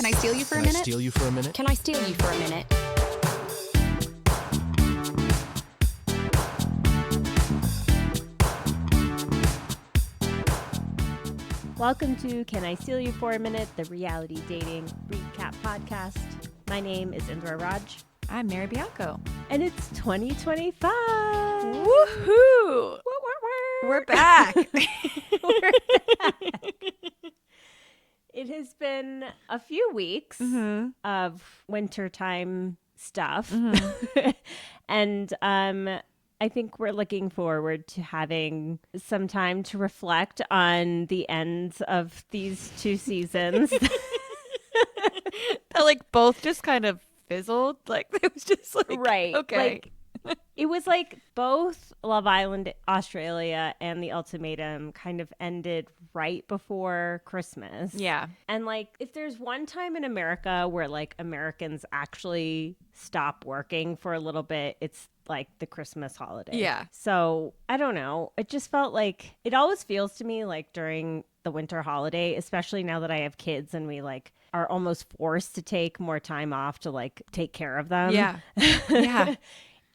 Can I steal you for a minute? Steal you for a minute? Can I steal you for a minute? Welcome to Can I Steal You for a Minute, the reality dating recap podcast. My name is Indra Raj. I'm Mary Bianco. And it's 2025. Woohoo! We're back. We're back. It has been a few weeks of wintertime stuff. And I think we're looking forward to having some time to reflect on the ends of these two seasons. That like both just kind of fizzled. Like it was just like Right. Okay. Like, it was like both Love Island Australia and the Ultimatum kind of ended right before Christmas. Yeah. And like if there's one time in America where like Americans actually stop working for a little bit, it's like the Christmas holiday. Yeah. So I don't know. It just felt like it always feels to me like during the winter holiday, especially now that I have kids and we like are almost forced to take more time off to like take care of them. Yeah. Yeah.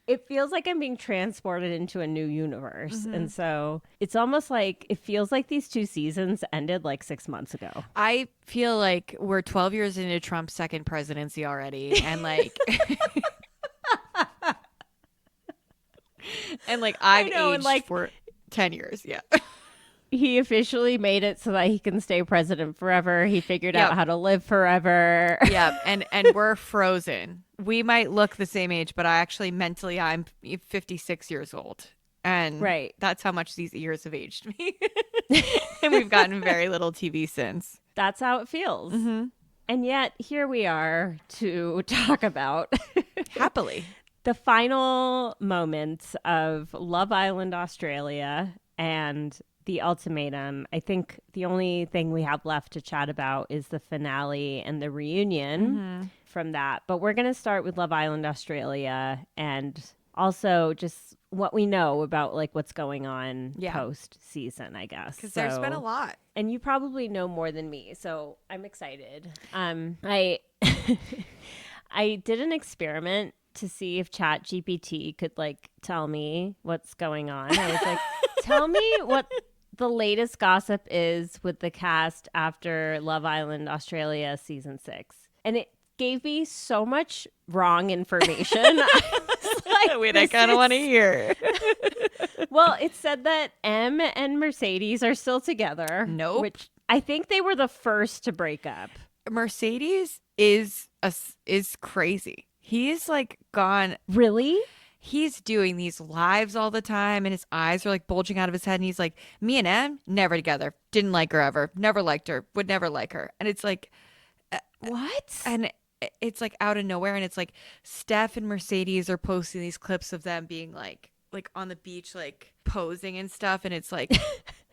It feels like I'm being transported into a new universe. And so it's almost like it feels like these two seasons ended like 6 months ago. I feel like we're 12 years into Trump's second presidency already. And like and like I've know, and, aged like, for 10 years. Yeah. He officially made it so that he can stay president forever. He figured Yep. out how to live forever. Yeah. And we're frozen. We might look the same age, but I actually mentally I'm 56 years old. And Right. that's how much these years have aged me. And we've gotten very little TV since. That's how it feels. And yet here we are to talk about Happily. the final moments of Love Island Australia and the Ultimatum. I think the only thing we have left to chat about is the finale and the reunion from that. But we're going to start with Love Island Australia and also just what we know about like what's going on post season, I guess. Because there's been a lot. And you probably know more than me, so I'm excited. I I did an experiment to see if ChatGPT could like tell me what's going on. I was like, tell me what the latest gossip is with the cast after Love Island Australia season 6. And it gave me so much wrong information. I was like, Wait, I kind of want to hear. Well, it said that M and Mercedes are still together. Nope. Which I think they were the first to break up. Mercedes is crazy. He's like gone. Really? He's doing these lives all the time and his eyes are like bulging out of his head. And he's like, me and Em, never together. Didn't like her ever. Never liked her. Would never like her. And it's like, What? and it's like out of nowhere. And it's like Steph and Mercedes are posting these clips of them being like on the beach, like posing and stuff. And it's like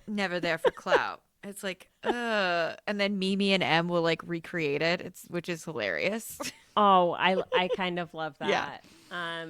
never there for clout. It's like, and then Mimi and Em will like recreate it. Which is hilarious. Oh, I kind of love that. Yeah.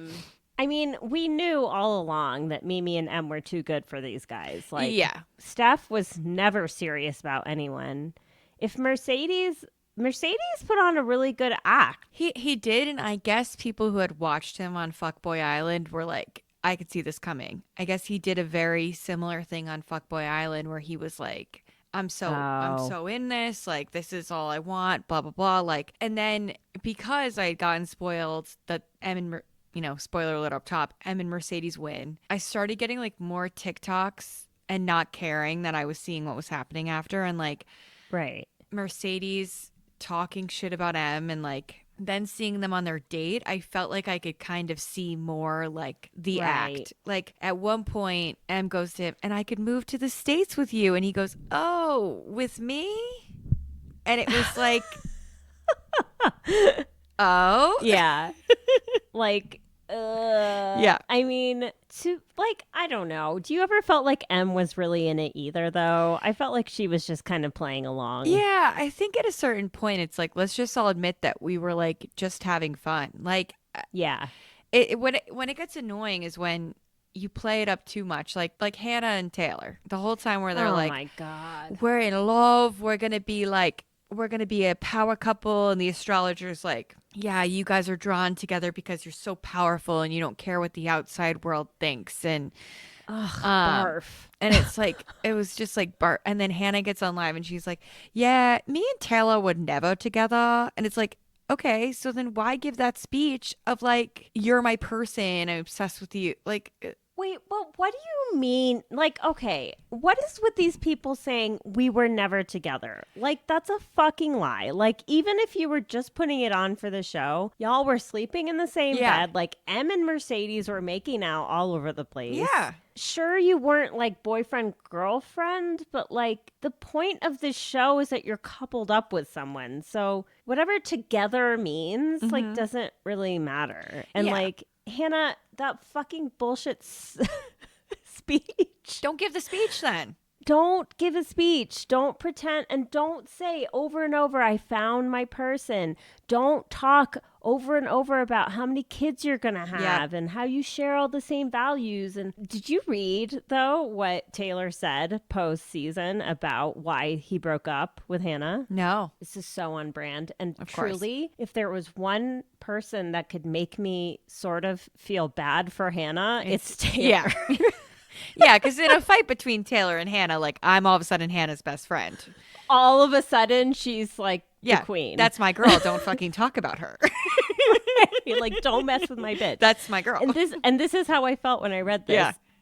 I mean, we knew all along that Mimi and Em were too good for these guys. Like, Yeah. Steph was never serious about anyone. If Mercedes put on a really good act. He did, and I guess people who had watched him on Fuckboy Island were like, I could see this coming. I guess he did a very similar thing on Fuckboy Island where he was like, I'm so in this, like this is all I want, blah blah blah. Like, and then because I had gotten spoiled that Em and spoiler alert up top, Em and Mercedes win, I started getting like more TikToks and not caring that I was seeing what was happening after, and like Right. Mercedes talking shit about Em, and like then seeing them on their date, I felt like I could kind of see more like the Right. act. Like at one point, Em goes to him, and I could move to the States with you. And he goes, oh, with me? And it was like, oh. Yeah. Like, Yeah. I mean, I don't know. Do you ever felt like M was really in it either, though? I felt like she was just kind of playing along. Yeah, I think at a certain point, it's like, let's just all admit that we were like just having fun. Like, Yeah. when it gets annoying is when you play it up too much, like Hannah and Taylor the whole time where they're oh like, my God. we're in love, we're gonna be like we're going to be a power couple. And the astrologer's like, yeah, you guys are drawn together because you're so powerful and you don't care what the outside world thinks. And Barf. and it's like, it was just like Bart. And then Hannah gets on live and she's like, yeah, me and Taylor would never together. And it's like, okay, so then why give that speech of like, you're my person, I'm obsessed with you? Like, Wait, but what do you mean? Like, okay, what is with these people saying we were never together? Like, that's a fucking lie. Like, even if you were just putting it on for the show, y'all were sleeping in the same Yeah. bed. Like, Em and Mercedes were making out all over the place. yeah. Sure, you weren't like boyfriend, girlfriend, but like the point of this show is that you're coupled up with someone. So whatever together means, like, doesn't really matter. And Yeah. like, Hannah, that fucking bullshit speech. Don't give the speech then. Don't give a speech. Don't pretend, and don't say over and over, I found my person. Don't talk over and over about how many kids you're going to have and how you share all the same values. And did you read, though, what Taylor said post-season about why he broke up with Hannah? No. This is so on brand. And Of course. truly, if there was one person that could make me sort of feel bad for Hannah, it's Taylor. Yeah. Yeah, because in a fight between Taylor and Hannah, like, I'm all of a sudden Hannah's best friend. All of a sudden, she's like Yeah, the queen. that's my girl. Don't fucking talk about her. You're like, don't mess with my bitch. That's my girl. And this is how I felt when I read this.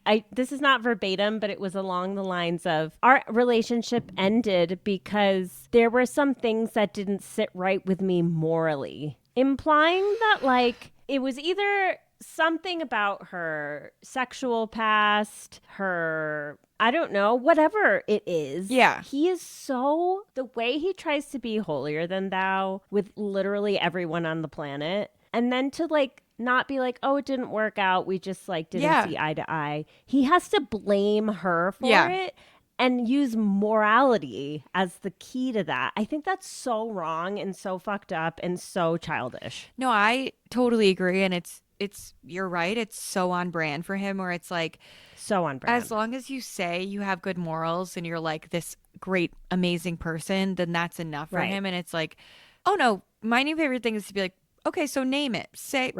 Yeah. This is not verbatim, but it was along the lines of our relationship ended because there were some things that didn't sit right with me morally, implying that like it was either something about her sexual past, her, I don't know, whatever it is. Yeah. He is so, the way he tries to be holier than thou with literally everyone on the planet. And then to like not be like, oh, it didn't work out. We just like didn't see eye to eye. He has to blame her for it and use morality as the key to that. I think that's so wrong and so fucked up and so childish. No, I totally agree. And it's, you're right. It's so on brand for him where it's like, So on brand. as long as you say you have good morals and you're like this great, amazing person, then that's enough for him. And it's like, oh no, my new favorite thing is to be like, okay, so name it. Say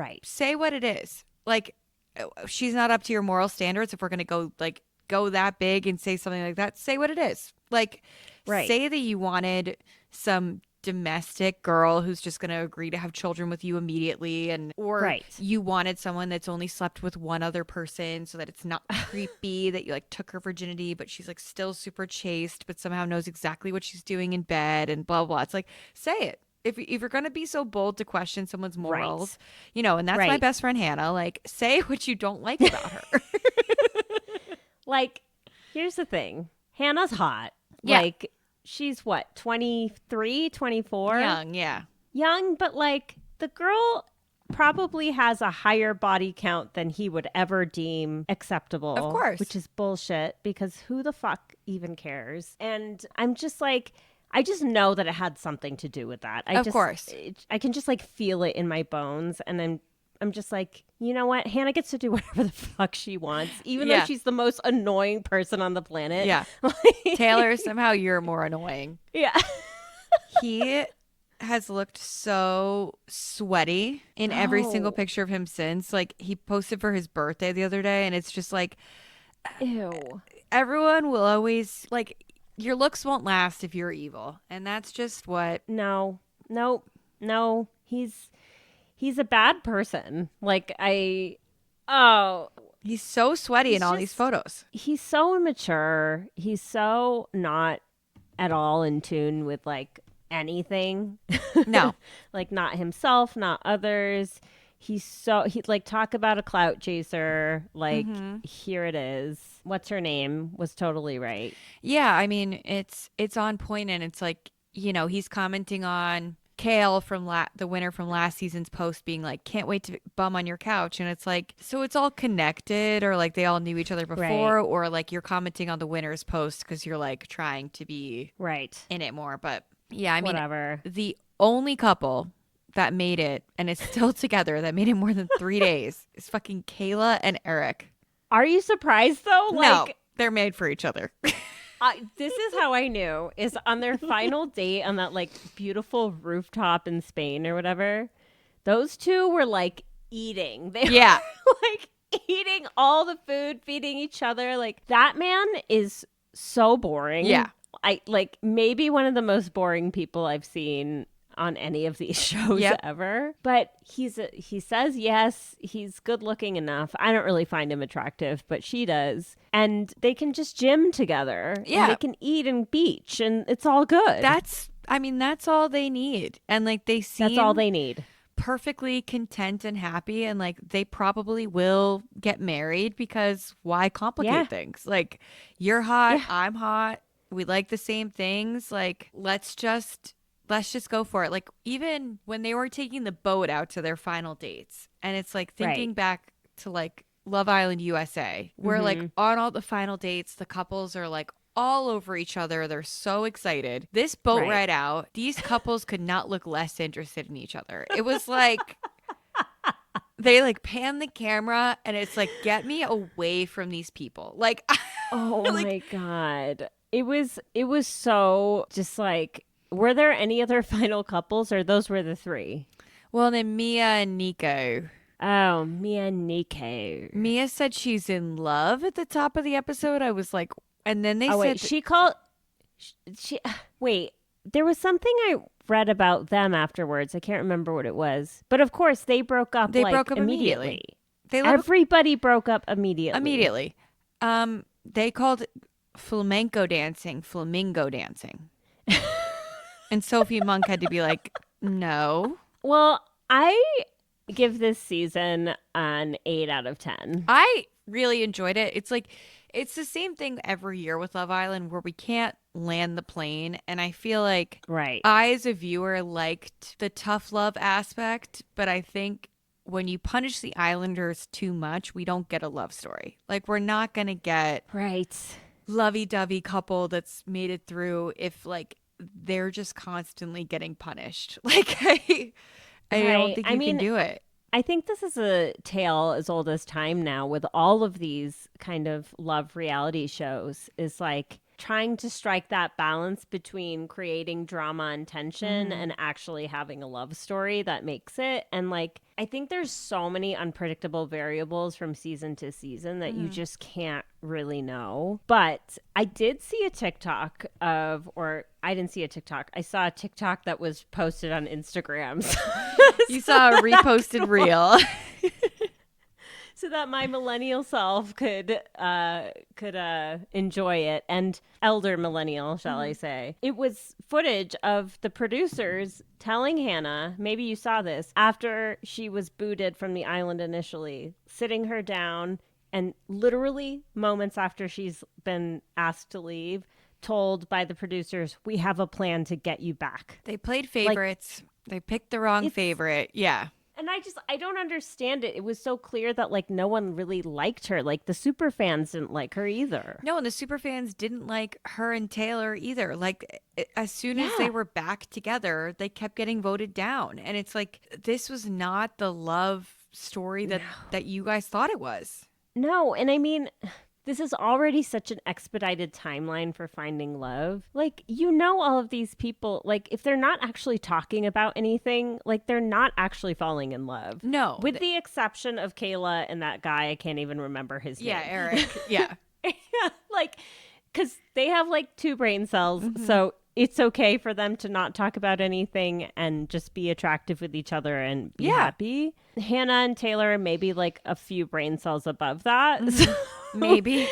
what it is. Like, she's not up to your moral standards. If we're going to go that big and say something like that, say what it is. Like, say that you wanted some domestic girl who's just going to agree to have children with you immediately, and or you wanted someone that's only slept with one other person so that it's not creepy that you like took her virginity, but she's like still super chaste but somehow knows exactly what she's doing in bed and blah blah. It's like, say it. If you're going to be so bold to question someone's morals, you know, and that's my best friend Hannah, like, say what you don't like about her. Like, here's the thing. Hannah's hot. Yeah. Like, she's what, 23, 24? Young, yeah. Young, but like the girl probably has a higher body count than he would ever deem acceptable. Of course. Which is bullshit because who the fuck even cares? And I'm just like, I just know that it had something to do with that. Of course. I can just like feel it in my bones. And I'm just like, you know what? Hannah gets to do whatever the fuck she wants, even though she's the most annoying person on the planet. Yeah. Taylor, somehow you're more annoying. Yeah. He has looked so sweaty in every single picture of him since. Like, he posted for his birthday the other day, and it's just like, ew. Everyone will always, like, your looks won't last if you're evil. And that's just what. No. He's a bad person. Like, he's so sweaty in all these photos. He's so immature. He's so not at all in tune with like anything. No. Like, not himself, not others. He like, talk about a clout chaser. Like, here it is. What's her name was totally right. Yeah, I mean, it's on point, and it's like, you know, he's commenting on Kale from the winner from last season's post being like, can't wait to bum on your couch. And it's like, so it's all connected, or like they all knew each other before, or like you're commenting on the winner's post because you're like trying to be in it more. But yeah, I mean, whatever. The only couple that made it and is still together that made it more than 3 days is fucking Kayla and Eric. Are you surprised though? No, they're made for each other. This is how I knew, is on their final date on that like beautiful rooftop in Spain or whatever. Those two were like eating. They Yeah. were like eating all the food, feeding each other. Like that man is so boring. Yeah. I like maybe one of the most boring people I've seen on any of these shows ever. But he says yes, he's good looking enough. I don't really find him attractive, but she does. And they can just gym together. Yeah. And they can eat and beach and it's all good. That's all they need. And like they seem That's all they need. perfectly content and happy, and like they probably will get married because why complicate things? Like you're hot, I'm hot, we like the same things. Like let's just go for it. Like even when they were taking the boat out to their final dates, and it's like thinking back to like Love Island USA, where like on all the final dates, the couples are like all over each other. They're so excited. This boat ride out, these couples could not look less interested in each other. It was like they like pan the camera and it's like, get me away from these people. Like, oh my God. It was so just like, were there any other final couples or those were the three? Well, then Mia and Nico. Oh, Mia and Nico. Mia said she's in love at the top of the episode. I was like, and then they said wait, wait, there was something I read about them afterwards. I can't remember what it was. But of course, they broke up immediately. Everybody broke up immediately. They called flamingo dancing. And Sophie Monk had to be like, no. Well, I give this season an 8 out of 10. I really enjoyed it. It's like, it's the same thing every year with Love Island where we can't land the plane. And I feel like I, as a viewer, liked the tough love aspect. But I think when you punish the Islanders too much, we don't get a love story. Like, we're not going to get lovey-dovey couple that's made it through if, like, they're just constantly getting punished. Like, I don't think you can do it. I think this is a tale as old as time now with all of these kind of love reality shows, is like trying to strike that balance between creating drama and tension and actually having a love story that makes it. And like, I think there's so many unpredictable variables from season to season that you just can't really know. But I did see a TikTok I didn't see a TikTok. I saw a TikTok that was posted on Instagram. You saw a reposted reel. So that my millennial self could enjoy it, and elder millennial, shall I say. It was footage of the producers telling Hannah, maybe you saw this, after she was booted from the island initially, sitting her down and literally moments after she's been asked to leave, told by the producers, we have a plan to get you back. They played favorites. They picked the wrong favorite. Yeah. And I don't understand it. It was so clear that like no one really liked her. Like the super fans didn't like her either. No, and the super fans didn't like her and Taylor either. Like as soon as they were back together, they kept getting voted down. And it's like, this was not the love story that you guys thought it was. No, and I mean, this is already such an expedited timeline for finding love. Like, you know, all of these people, like, if they're not actually talking about anything, like, they're not actually falling in love. No. With the exception of Kayla and that guy, I can't even remember his name. Yeah, Eric. Yeah. Like, because they have, like, 2 brain cells, so it's okay for them to not talk about anything and just be attractive with each other and be happy. Hannah and Taylor are maybe, like, a few brain cells above that. So, maybe.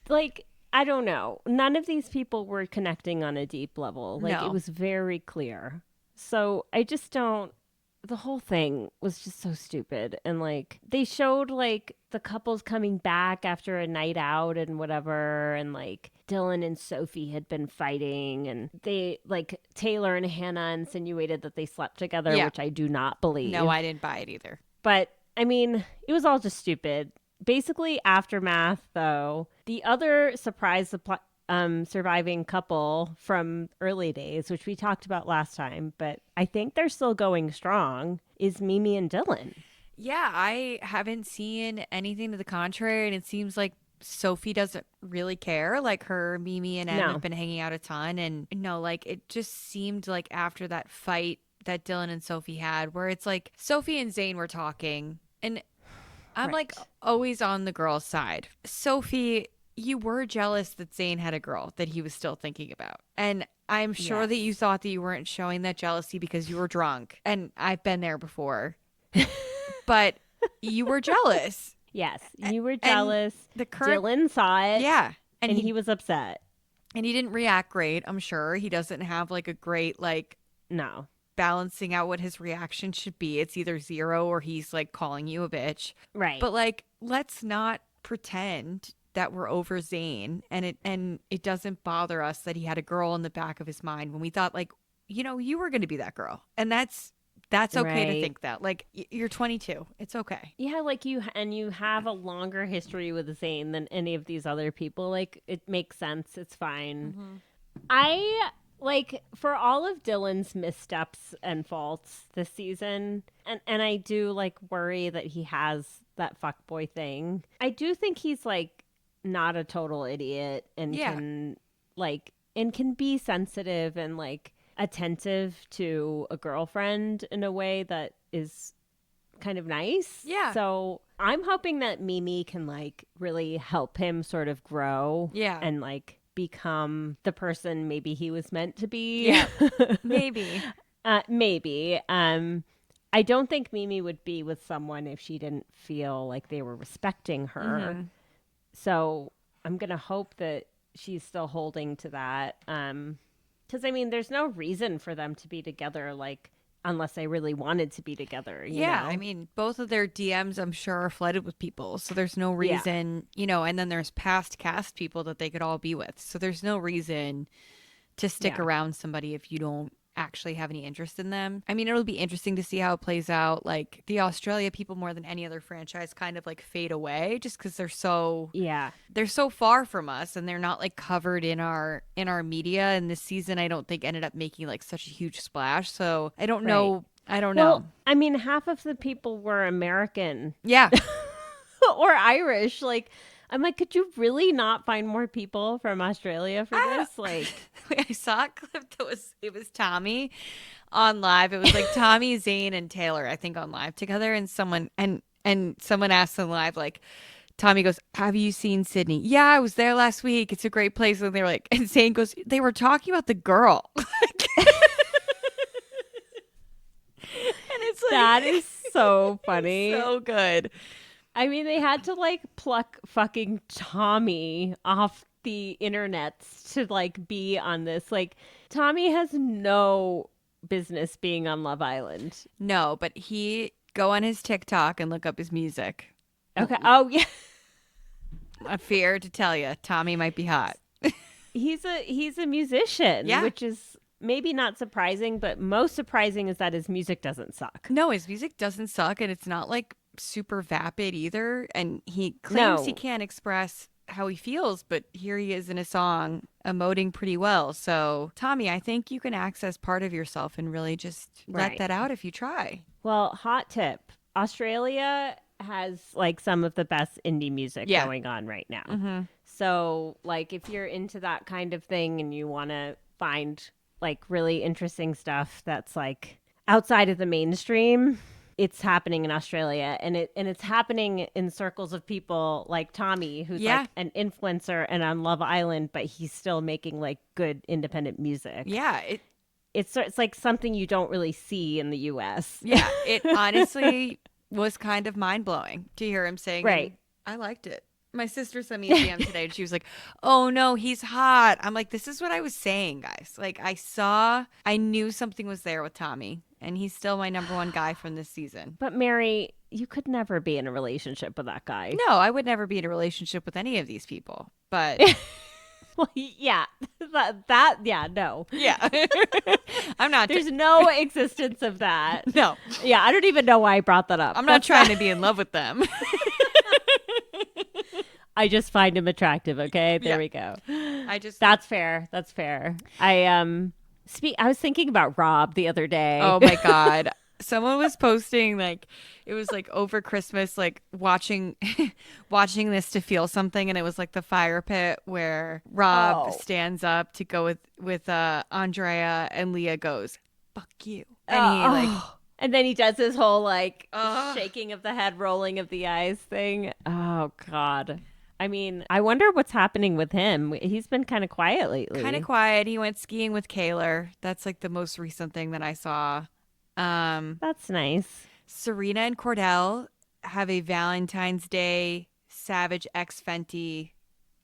Like, I don't know. None of these people were connecting on a deep level. Like, it was very clear. So I just don't. The whole thing was just so stupid. And like, they showed like the couples coming back after a night out and whatever. And like, Dylan and Sophie had been fighting. And they, like, Taylor and Hannah insinuated that they slept together, which I do not believe. No, I didn't buy it either. But I mean, it was all just stupid. Basically, aftermath, though, the other surprise surviving couple from early days, which we talked about last time, but I think they're still going strong, is Mimi and Dylan. Yeah, I haven't seen anything to the contrary, and it seems like Sophie doesn't really care. Like her, Mimi, and Em No. have been hanging out a ton. And no, like it just seemed like after that fight that Dylan and Sophie had, where it's like Sophie and Zayn were talking, and I'm like Right. always on the girl's side. Sophie, you were jealous that Zayn had a girl that he was still thinking about. And I'm sure that you Yes. thought that you weren't showing that jealousy because you were drunk. And I've been there before. But you were jealous. Yes, you were And jealous. the current Dylan saw it. Yeah. And he was upset. And he didn't react great, I'm sure. He doesn't have like a great like No. balancing out what his reaction should be. It's either 0 or he's like calling you a bitch. Right. But like let's not pretend that we're over Zayn and it doesn't bother us that he had a girl in the back of his mind when we thought like, you know, you were going to be that girl. And that's okay to Right. think that. Like you're 22. It's okay. Yeah, like you have a longer history with Zayn than any of these other people. Like it makes sense. It's fine. I like for all of Dylan's missteps and faults this season, and I do like worry that he has that fuckboy thing. I do think he's like not a total idiot and Yeah. can be sensitive and like attentive to a girlfriend in a way that is kind of nice. Yeah. So I'm hoping that Mimi can like really help him sort of grow. Yeah. And like become the person maybe he was meant to be. Yeah. Maybe. Maybe. I don't think Mimi would be with someone if she didn't feel like they were respecting her. Mhm. So I'm gonna hope that she's still holding to that. Because I mean, there's no reason for them to be together, like unless they really wanted to be together. You Yeah, know? I mean, both of their DMs, I'm sure, are flooded with people. So there's no Yeah. reason, you know, and then there's past cast people that they could all be with. So there's no reason to stick Yeah. around somebody if you don't actually have any interest in them. I mean, it'll be interesting to see how it plays out. Like the Australia people, more than any other franchise, kind of like fade away just because they're so Yeah. far from us and they're not like covered in our media. And this season, I don't think ended up making like such a huge splash. So I don't know. I don't know. Well, I mean, half of the people were American Yeah. or Irish. Like, I'm like, could you really not find more people from Australia for this? Like, I saw a clip that it was Tommy on live. It was like Tommy, Zayn, and Taylor, I think, on live together. And someone asked them live, like, Tommy goes, "Have you seen Sydney?" "Yeah, I was there last week. It's a great place." And they're like, and Zayn goes, "They were talking about the girl." And it's like, that is so funny. so good. I mean, they had to like pluck fucking Tommy off the internets to like be on this. Like, Tommy has no business being on Love Island. No, but go on his TikTok and look up his music. Okay. Oh, yeah. I fear to tell you, Tommy might be hot. He's a musician, Yeah. which is maybe not surprising, but most surprising is that his music doesn't suck. No, his music doesn't suck, and it's not like super vapid either. And he claims he No. can't express how he feels, but here he is in a song emoting pretty well. So, Tommy, I think you can access part of yourself and really just let Right. that out if you try. Well, hot tip. Australia has like some of the best indie music Yeah. going on right now. Mm-hmm. So, like, if you're into that kind of thing and you want to find like really interesting stuff that's like outside of the mainstream, it's happening in Australia, and it's happening in circles of people like Tommy, who's Yeah. like an influencer and on Love Island, but he's still making like good independent music. Yeah, It's like something you don't really see in the US. yeah, it honestly was kind of mind-blowing to hear him saying, Right. I liked it. My sister sent me a DM today and she was like, "Oh no, he's hot." I'm like, this is what I was saying, guys. Like I knew something was there with Tommy, and he's still my number one guy from this season. But Mary, you could never be in a relationship with that guy. No, I would never be in a relationship with any of these people. But Well, yeah, yeah, no. yeah, I'm not. There's no existence of that. No, Yeah, I don't even know why I brought that up. I'm not trying to be in love with them. I just find him attractive. Okay, there Yeah. we go. I just. That's fair. That's fair. I was thinking about Rob the other day. Oh my god. Someone was posting like it was like over Christmas, like watching watching this to feel something, and it was like the fire pit where Rob stands up to go with Andrea, and Leah goes, "Fuck you," and he like. And then he does his whole like shaking of the head, rolling of the eyes thing. Oh God. I mean, I wonder what's happening with him. He's been kind of quiet lately. Kind of quiet. He went skiing with Kaylor. That's like the most recent thing that I saw. That's nice. Serena and Cordell have a Valentine's Day Savage X Fenty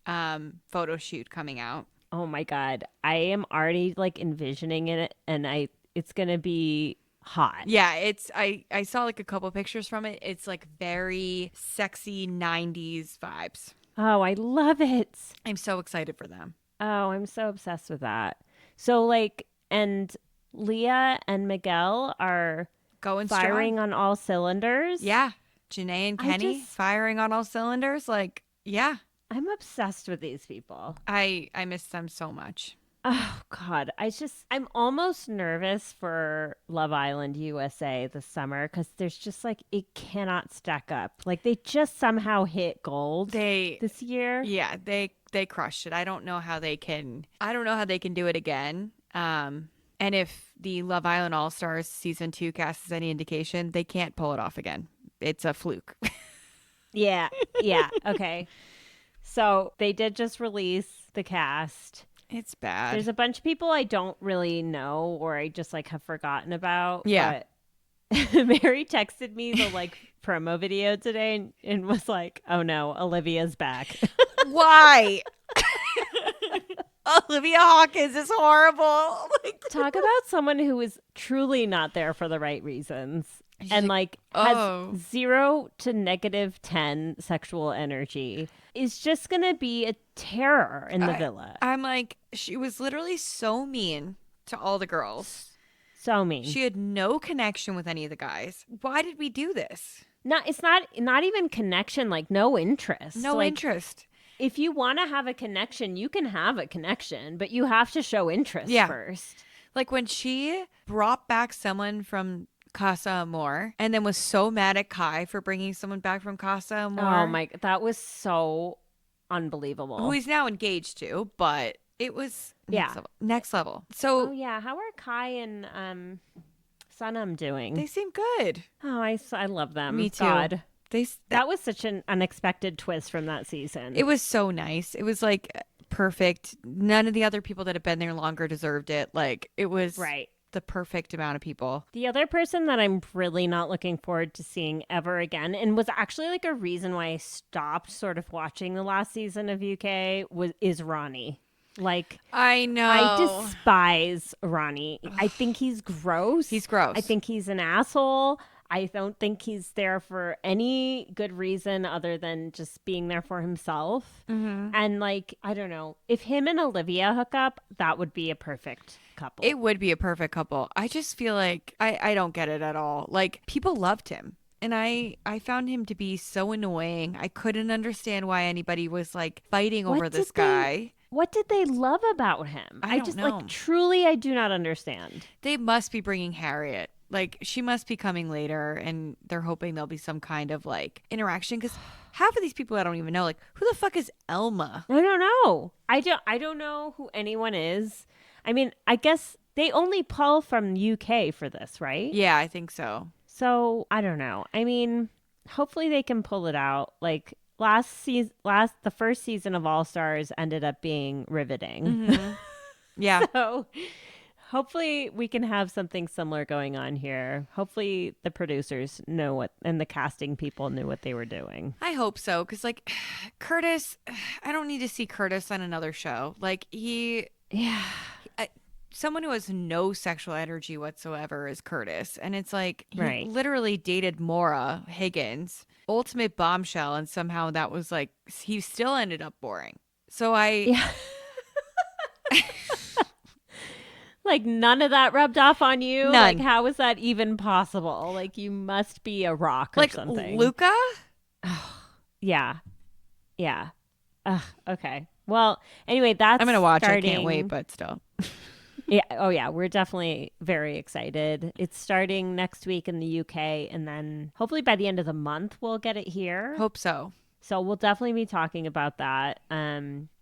photo shoot coming out. Oh my God. I am already like envisioning it, and it's gonna be hot. Yeah, I saw like a couple pictures from it. It's like very sexy 90s vibes. Oh, I love it. I'm so excited for them. Oh, I'm so obsessed with that. So like, and Leah and Miguel are going firing strong on all cylinders. Yeah. Janae and Kenny firing on all cylinders. Like, yeah. I'm obsessed with these people. I miss them so much. Oh God, I'm almost nervous for Love Island USA this summer because there's just like it cannot stack up. Like they just somehow hit gold this year. Yeah, they crushed it. I don't know how they can do it again. And if the Love Island All Stars season 2 cast is any indication, they can't pull it off again. It's a fluke. Yeah. Okay. So they did just release the cast. It's bad. There's a bunch of people I don't really know or I just like have forgotten about. Yeah. But Mary texted me the like promo video today and was like, "Oh no, Olivia's back." Why? Olivia Hawkins is horrible. Talk about someone who is truly not there for the right reasons. And like has 0 to -10 sexual energy, is just gonna be a terror in the villa. I'm like, she was literally so mean to all the girls. So mean. She had no connection with any of the guys. Why did we do this? It's not even connection, like no interest. No interest. If you want to have a connection, you can have a connection, but you have to show interest first. Like when she brought back someone from Casa Amor and then was so mad at Kai for bringing someone back from Casa Amor. Oh my, that was so unbelievable. Who he's now engaged to, but it was next level. So how are Kai and Sunam doing? They seem good. Oh, I love them. Me too. God. That was such an unexpected twist from that season. It was so nice. It was like perfect. None of the other people that have been there longer deserved it. Like it was the perfect amount of people. The other person that I'm really not looking forward to seeing ever again, and was actually like a reason why I stopped sort of watching the last season of UK, is Ronnie. Like, I know. I despise Ronnie. I think he's gross. He's gross. I think he's an asshole. I don't think he's there for any good reason other than just being there for himself. Mm-hmm. And like, I don't know, if him and Olivia hook up, that would be a perfect couple. It would be a perfect couple. I just feel like I don't get it at all. Like people loved him. And I found him to be so annoying. I couldn't understand why anybody was like fighting over this guy. What did they love about him? I don't know. Like truly, I do not understand. They must be bringing Harriet. Like she must be coming later, and they're hoping there'll be some kind of like interaction. Because half of these people I don't even know. Like who the fuck is Elma? I don't know. I don't know who anyone is. I mean, I guess they only pull from UK for this, right? Yeah, I think so. So I don't know. I mean, hopefully they can pull it out. Like the first season of All Stars ended up being riveting. Mm-hmm. Yeah. So hopefully we can have something similar going on here. Hopefully the producers know what, and the casting people knew what they were doing. I hope so. Because like Curtis, I don't need to see Curtis on another show. Like someone who has no sexual energy whatsoever is Curtis. And it's like he literally dated Maura Higgins, ultimate bombshell. And somehow that was like, he still ended up boring. So like none of that rubbed off on you? None. Like how is that even possible? Like you must be a rock or something. Luca? Yeah. Okay. Well, anyway, that's I'm going to watch. I can't wait, but still. Yeah. Oh, yeah. We're definitely very excited. It's starting next week in the UK, and then hopefully by the end of the month we'll get it here. Hope so. So we'll definitely be talking about that.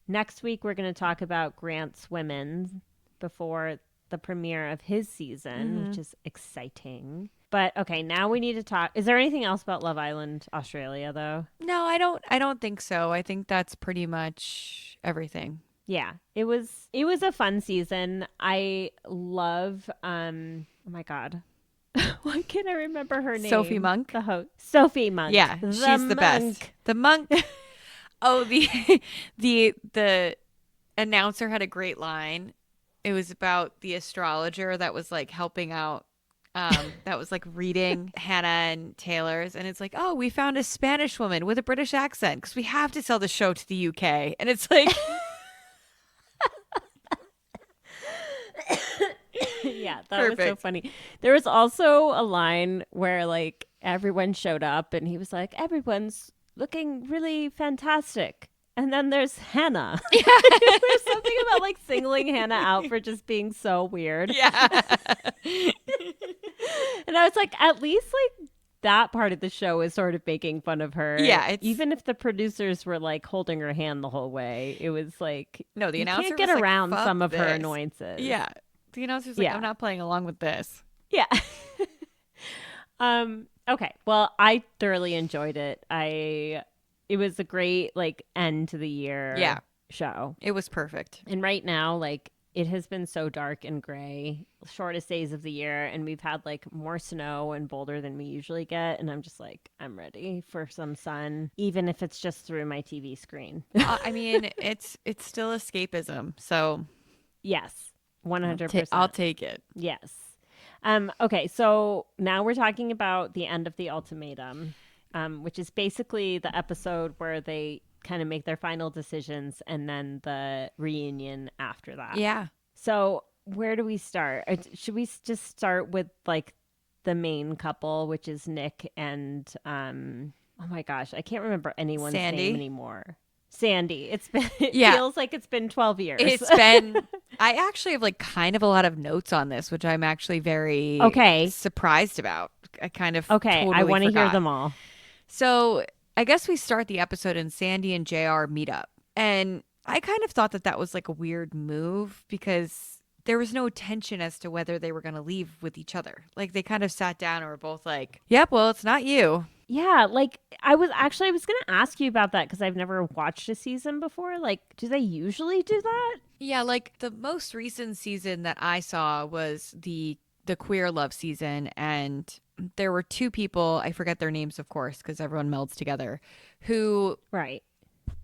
Next week we're going to talk about Grant's Women before the premiere of his season, which is exciting. But okay, now we need to talk. Is there anything else about Love Island Australia though? No, I don't think so. I think that's pretty much everything. Yeah, it was a fun season. I love oh my god. Why can't I remember her name? Sophie Monk? The host. Sophie Monk. Yeah, she's the best. The monk. Oh, the announcer had a great line. It was about the astrologer that was like helping out that was like reading Hannah and Taylor's, and it's like, oh, we found a Spanish woman with a British accent because we have to sell the show to the UK, and it's like Yeah, that was so funny. There was also a line where like everyone showed up and he was like, everyone's looking really fantastic. And then there's Hannah. Yeah. There's something about like singling Hannah out for just being so weird. Yeah. And I was like, at least like that part of the show is sort of making fun of her. Yeah. Even if the producers were like holding her hand the whole way, it was like, no, the you announcer can't get was like, around "Fuck some of her this." annoyances. Yeah. The announcer's like, Yeah. I'm not playing along with this. Yeah. Okay. Well, I thoroughly enjoyed it. It was a great like end to the year show. It was perfect. And right now, like it has been so dark and gray, shortest days of the year, and we've had like more snow and Boulder than we usually get. And I'm just like, I'm ready for some sun, even if it's just through my TV screen. I mean, it's still escapism. So Yes, 100%. I'll take it. Yes. Okay, so now we're talking about the end of the Ultimatum, which is basically the episode where they kind of make their final decisions and then the reunion after that. Yeah. So where do we start? Should we just start with like the main couple, which is Nick and oh my gosh, I can't remember anyone's name anymore. Sandy. It feels like it's been 12 years. It's been I actually have like kind of a lot of notes on this, which I'm actually very surprised about. I kind of totally I want to hear forgot. them all. So I guess we start the episode and Sandy and JR meet up. And I kind of thought that was like a weird move because there was no tension as to whether they were going to leave with each other. Like they kind of sat down and were both like, yep, well, it's not you. Yeah, like I was going to ask you about that because I've never watched a season before. Like, do they usually do that? Yeah, like the most recent season that I saw was the queer love season, and there were two people, I forget their names, of course, because everyone melds together, who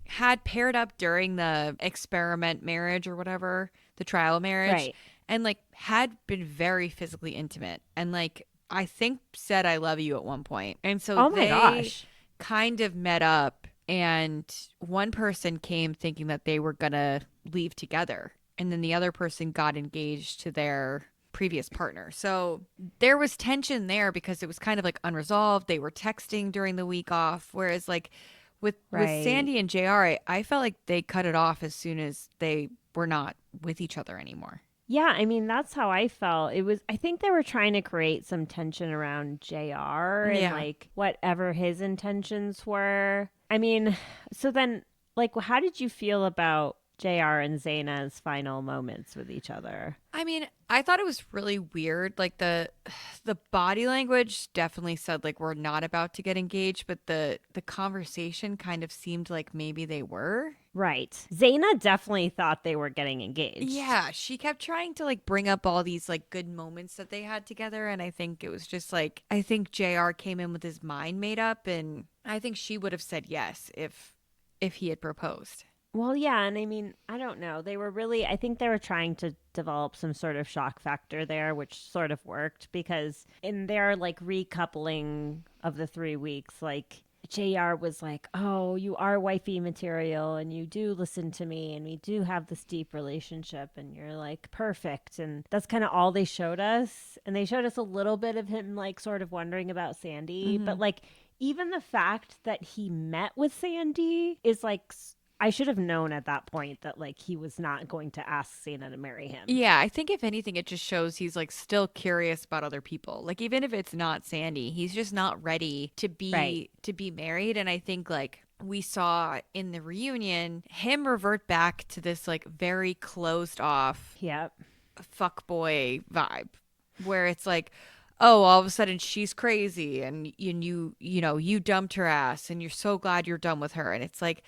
had paired up during the experiment marriage or whatever, the trial marriage, and like had been very physically intimate, and like I think said I love you at one point. And so they kind of met up, and one person came thinking that they were gonna leave together, and then the other person got engaged to their previous partner. So there was tension there because it was kind of like unresolved. They were texting during the week off, whereas like with Sandy and JR, I felt like they cut it off as soon as they were not with each other anymore. Yeah, I mean, that's how I felt. I think they were trying to create some tension around JR and like whatever his intentions were. I mean, so then like how did you feel about JR and Zaina's final moments with each other? I mean, I thought it was really weird. Like the body language definitely said like we're not about to get engaged, but the conversation kind of seemed like maybe they were. Right. Zaina definitely thought they were getting engaged. Yeah, she kept trying to like bring up all these like good moments that they had together, and I think it was just like I think JR came in with his mind made up, and I think she would have said yes if he had proposed. Well, yeah, and I mean, I don't know. I think they were trying to develop some sort of shock factor there, which sort of worked because in their like recoupling of the 3 weeks, like JR was like, oh, you are wifey material and you do listen to me and we do have this deep relationship and you're like perfect. And that's kind of all they showed us. And they showed us a little bit of him like sort of wondering about Sandy. But like even the fact that he met with Sandy is like I should have known at that point that like he was not going to ask Zaina to marry him. Yeah, I think if anything, it just shows he's like still curious about other people. Like even if it's not Sandy, he's just not ready Right. to be married. And I think like we saw in the reunion him revert back to this like very closed off Yep. fuckboy vibe, where it's like, oh, all of a sudden she's crazy, and you know you dumped her ass, and you're so glad you're done with her, and it's like,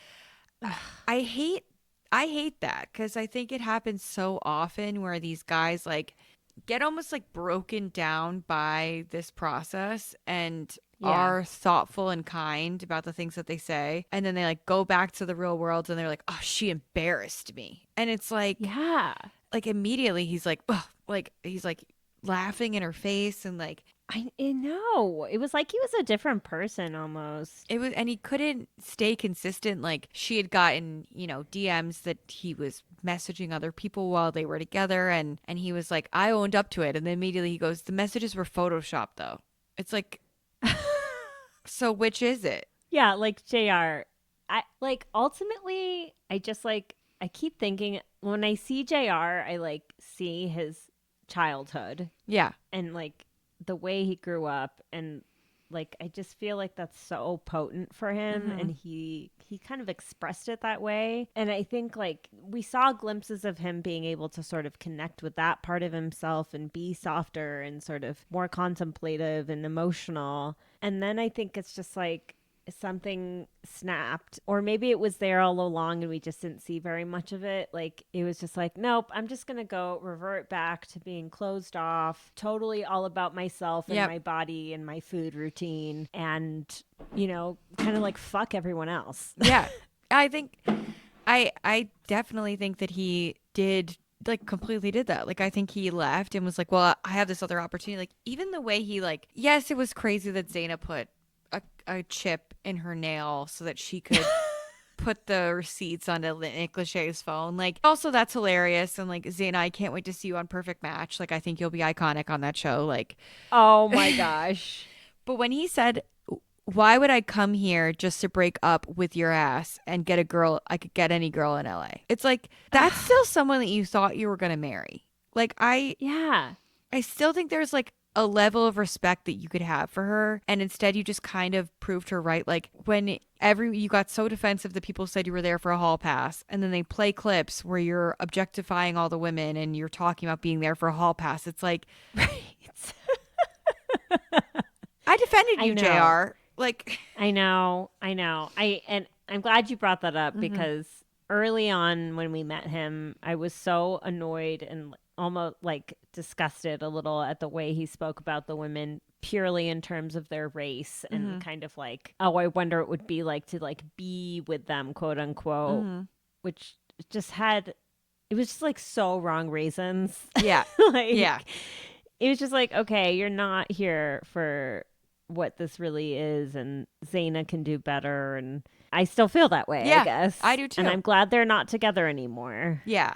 I hate I hate that because I think it happens so often where these guys like get almost like broken down by this process and Yeah. are thoughtful and kind about the things that they say, and then they like go back to the real world and they're like, oh, she embarrassed me, and it's Yeah. like immediately he's like, ugh, like he's like laughing in her face, and like I know. It was like he was a different person almost. it was, and he couldn't stay consistent. Like she had gotten, DMs that he was messaging other people while they were together, and he was like, I owned up to it, and then immediately he goes, the messages were photoshopped though. It's like, so which is it? Yeah, like JR. I like ultimately I just like I keep thinking when I see JR, I like see his childhood Yeah. and like the way he grew up, and like I just feel like that's so potent for him, and he kind of expressed it that way. And I think like we saw glimpses of him being able to sort of connect with that part of himself and be softer and sort of more contemplative and emotional. And then I think it's just like something snapped, or maybe it was there all along and we just didn't see very much of it. Like it was just like, nope, I'm just gonna go revert back to being closed off, totally all about myself and Yep. my body and my food routine, and kind of like fuck everyone else. Yeah. I think I definitely think that he did like completely did that. Like I think he left and was like, well, I have this other opportunity. Like even the way he like, yes, it was crazy that Zaina put a chip in her nail so that she could put the receipts onto Nick Lachey's phone. Like also that's hilarious. And like Zaina, I can't wait to see you on Perfect Match. Like I think you'll be iconic on that show. Like, Oh my gosh. but when he said, why would I come here just to break up with your ass and get a girl? I could get any girl in LA. It's like, that's still someone that you thought you were going to marry. Like, Yeah. I still think there's like a level of respect that you could have for her. And instead, you just kind of proved her right. Like, when you got so defensive that people said you were there for a hall pass, and then they play clips where you're objectifying all the women and you're talking about being there for a hall pass. It's like, Right. I defended I you, know. JR. Like, I know. And I'm glad you brought that up because early on when we met him, I was so annoyed and almost like disgusted a little at the way he spoke about the women purely in terms of their race and kind of like, oh, I wonder what it would be like to like be with them, quote unquote, which just it was just like so wrong reasons. yeah. Like, Yeah. it was just like, okay, you're not here for what this really is, and Zaina can do better, and I still feel that way. Yeah, I guess I do too. and I'm glad they're not together anymore. Yeah,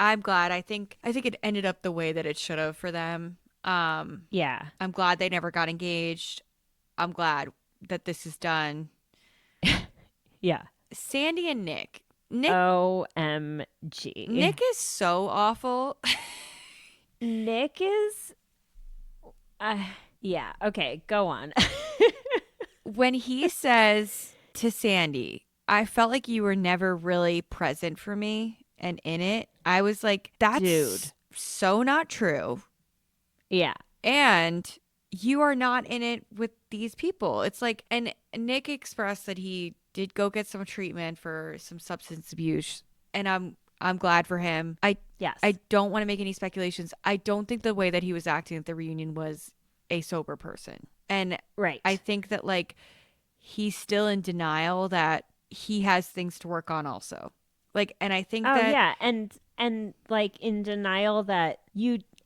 I'm glad. I think it ended up the way that it should have for them. Yeah. I'm glad they never got engaged. I'm glad that this is done. Yeah. Sandy and Nick. OMG. Nick is so awful. Nick is yeah, okay, go on. When he says to Sandy, I felt like you were never really present for me and in it. I was like, that's Dude. so not true. Yeah. And you are not in it with these people. It's like, and Nick expressed that he did go get some treatment for some substance abuse, and I'm glad for him. Yes. I don't want to make any speculations. I don't think the way that he was acting at the reunion was a sober person. And right. I think that like he's still in denial that he has things to work on also. Like, and I think that yeah, and like in denial that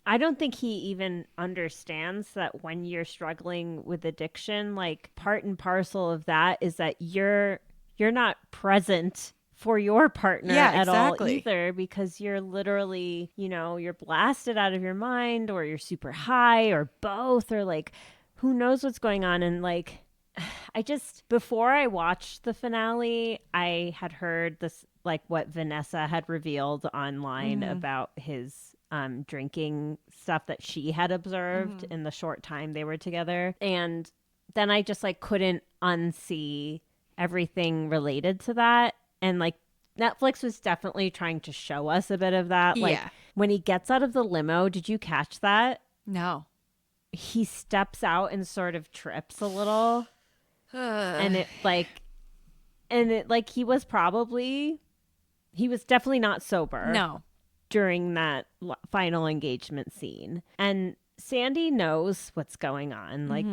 I don't think he even understands that when you're struggling with addiction, like part and parcel of that is that you're not present for your partner at all either, because you're literally, you're blasted out of your mind, or you're super high, or both, or like who knows what's going on. And like I just, before I watched the finale, I had heard this, like what Vanessa had revealed online about his drinking stuff that she had observed in the short time they were together. And then I just like couldn't unsee everything related to that. And like Netflix was definitely trying to show us a bit of that. Like when he gets out of the limo, did you catch that? No. He steps out and sort of trips a little. And it like he was definitely not sober. No. During that final engagement scene. And Sandy knows what's going on. Like,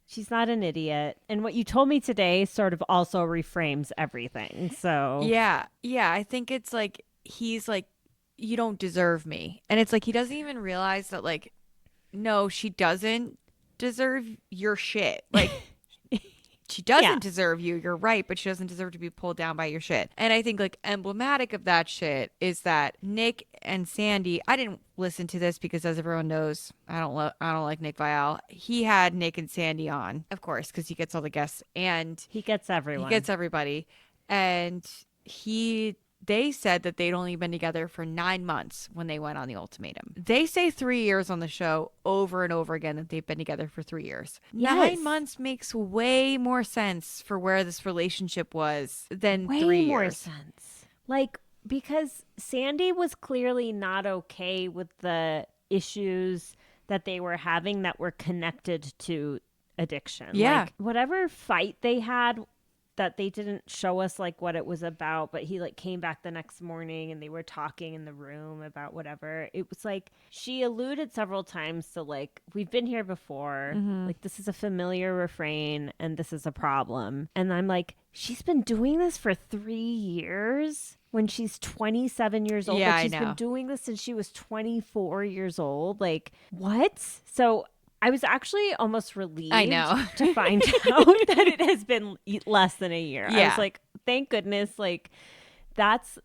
she's not an idiot. And what you told me today sort of also reframes everything. So yeah, I think it's like he's like, you don't deserve me. And it's like he doesn't even realize that, like, no, she doesn't deserve your shit. Like, she doesn't deserve you. You're right, but she doesn't deserve to be pulled down by your shit. And I think like emblematic of that shit is that Nick and Sandy. I didn't listen to this because, as everyone knows, I don't like Nick Viall. He had Nick and Sandy on, of course, because he gets all the guests and he gets everyone. He gets everybody, and they said that they'd only been together for 9 months when they went on the ultimatum. They say 3 years on the show over and over again that they've been together for 3 years. Yes. 9 months makes way more sense for where this relationship was than 3 years. Way more sense. Like, because Sandy was clearly not okay with the issues that they were having that were connected to addiction. Yeah. Like, whatever fight they had that they didn't show us like what it was about, but he like came back the next morning and they were talking in the room about whatever. It was like she alluded several times to like, we've been here before, like this is a familiar refrain and this is a problem. And I'm like, she's been doing this for 3 years when she's 27 years old. Yeah, like, she's I know. been doing this since she was 24 years old. Like, what? So I was actually almost relieved to find out that it has been less than a year. Yeah. I was like, thank goodness. Like, that's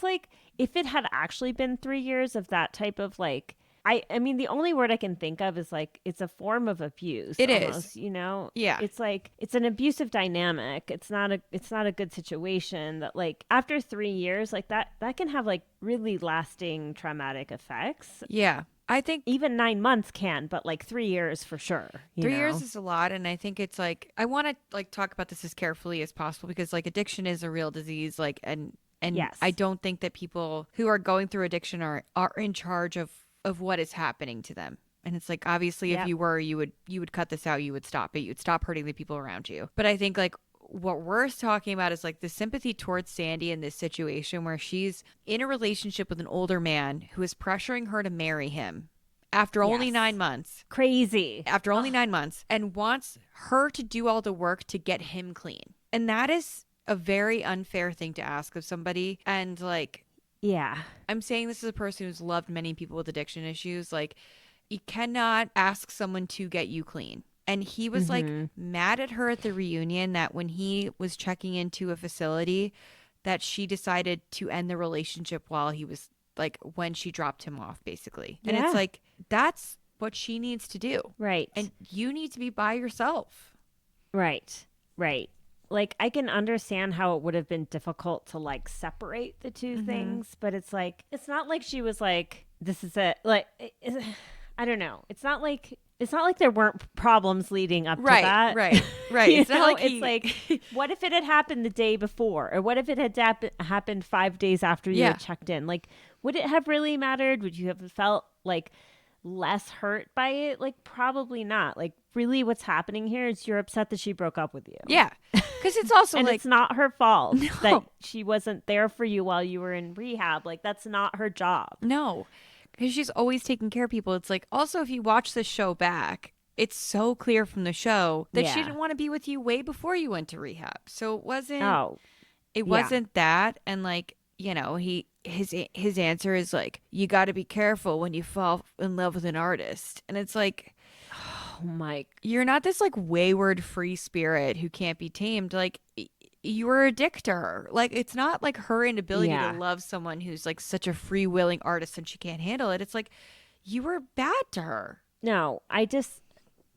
like, if it had actually been 3 years of that type of like, I mean, the only word I can think of is like, it's a form of abuse. It almost, is. you know? Yeah. It's like, it's an abusive dynamic. It's not a good situation that like after 3 years, like that can have like really lasting traumatic effects. Yeah. I think Even 9 months can, but like 3 years for sure. 3 years is a lot, and I think it's like I want to like talk about this as carefully as possible because like addiction is a real disease, like and Yes. I don't think that people who are going through addiction are in charge of what is happening to them. And it's like obviously if you were, you would cut this out, you would stop it, you'd stop hurting the people around you. But I think like what we're talking about is like the sympathy towards Sandy in this situation where she's in a relationship with an older man who is pressuring her to marry him after only 9 months. Crazy. After only 9 months, and wants her to do all the work to get him clean. And that is a very unfair thing to ask of somebody. And like, Yeah. I'm saying this as a person who's loved many people with addiction issues. Like, you cannot ask someone to get you clean. And he was like mad at her at the reunion that when he was checking into a facility that she decided to end the relationship while he was like when she dropped him off basically. And it's like, that's what she needs to do. Right. And you need to be by yourself. Right. Like I can understand how it would have been difficult to like separate the two things, but it's like, it's not like she was like, this is it. Like, I don't know. It's not like there weren't problems leading up to that. Right. It's not like it's like, what if it had happened the day before? Or what if it had happened 5 days after you had checked in? Like, would it have really mattered? Would you have felt like less hurt by it? Like, probably not. Like, really what's happening here is you're upset that she broke up with you. Yeah. Because it's also and like, it's not her fault that she wasn't there for you while you were in rehab. Like, that's not her job. no. Because she's always taking care of people. It's like, also, if you watch the show back, it's so clear from the show that she didn't want to be with you way before you went to rehab. So it wasn't that. And like, you know, his answer is like, you got to be careful when you fall in love with an artist. And it's like, Oh my. you're not this like wayward free spirit who can't be tamed. Like, you were a dick to her. Like, it's not like her inability to love someone who's like such a free willing artist and she can't handle it. It's like, you were bad to her. No,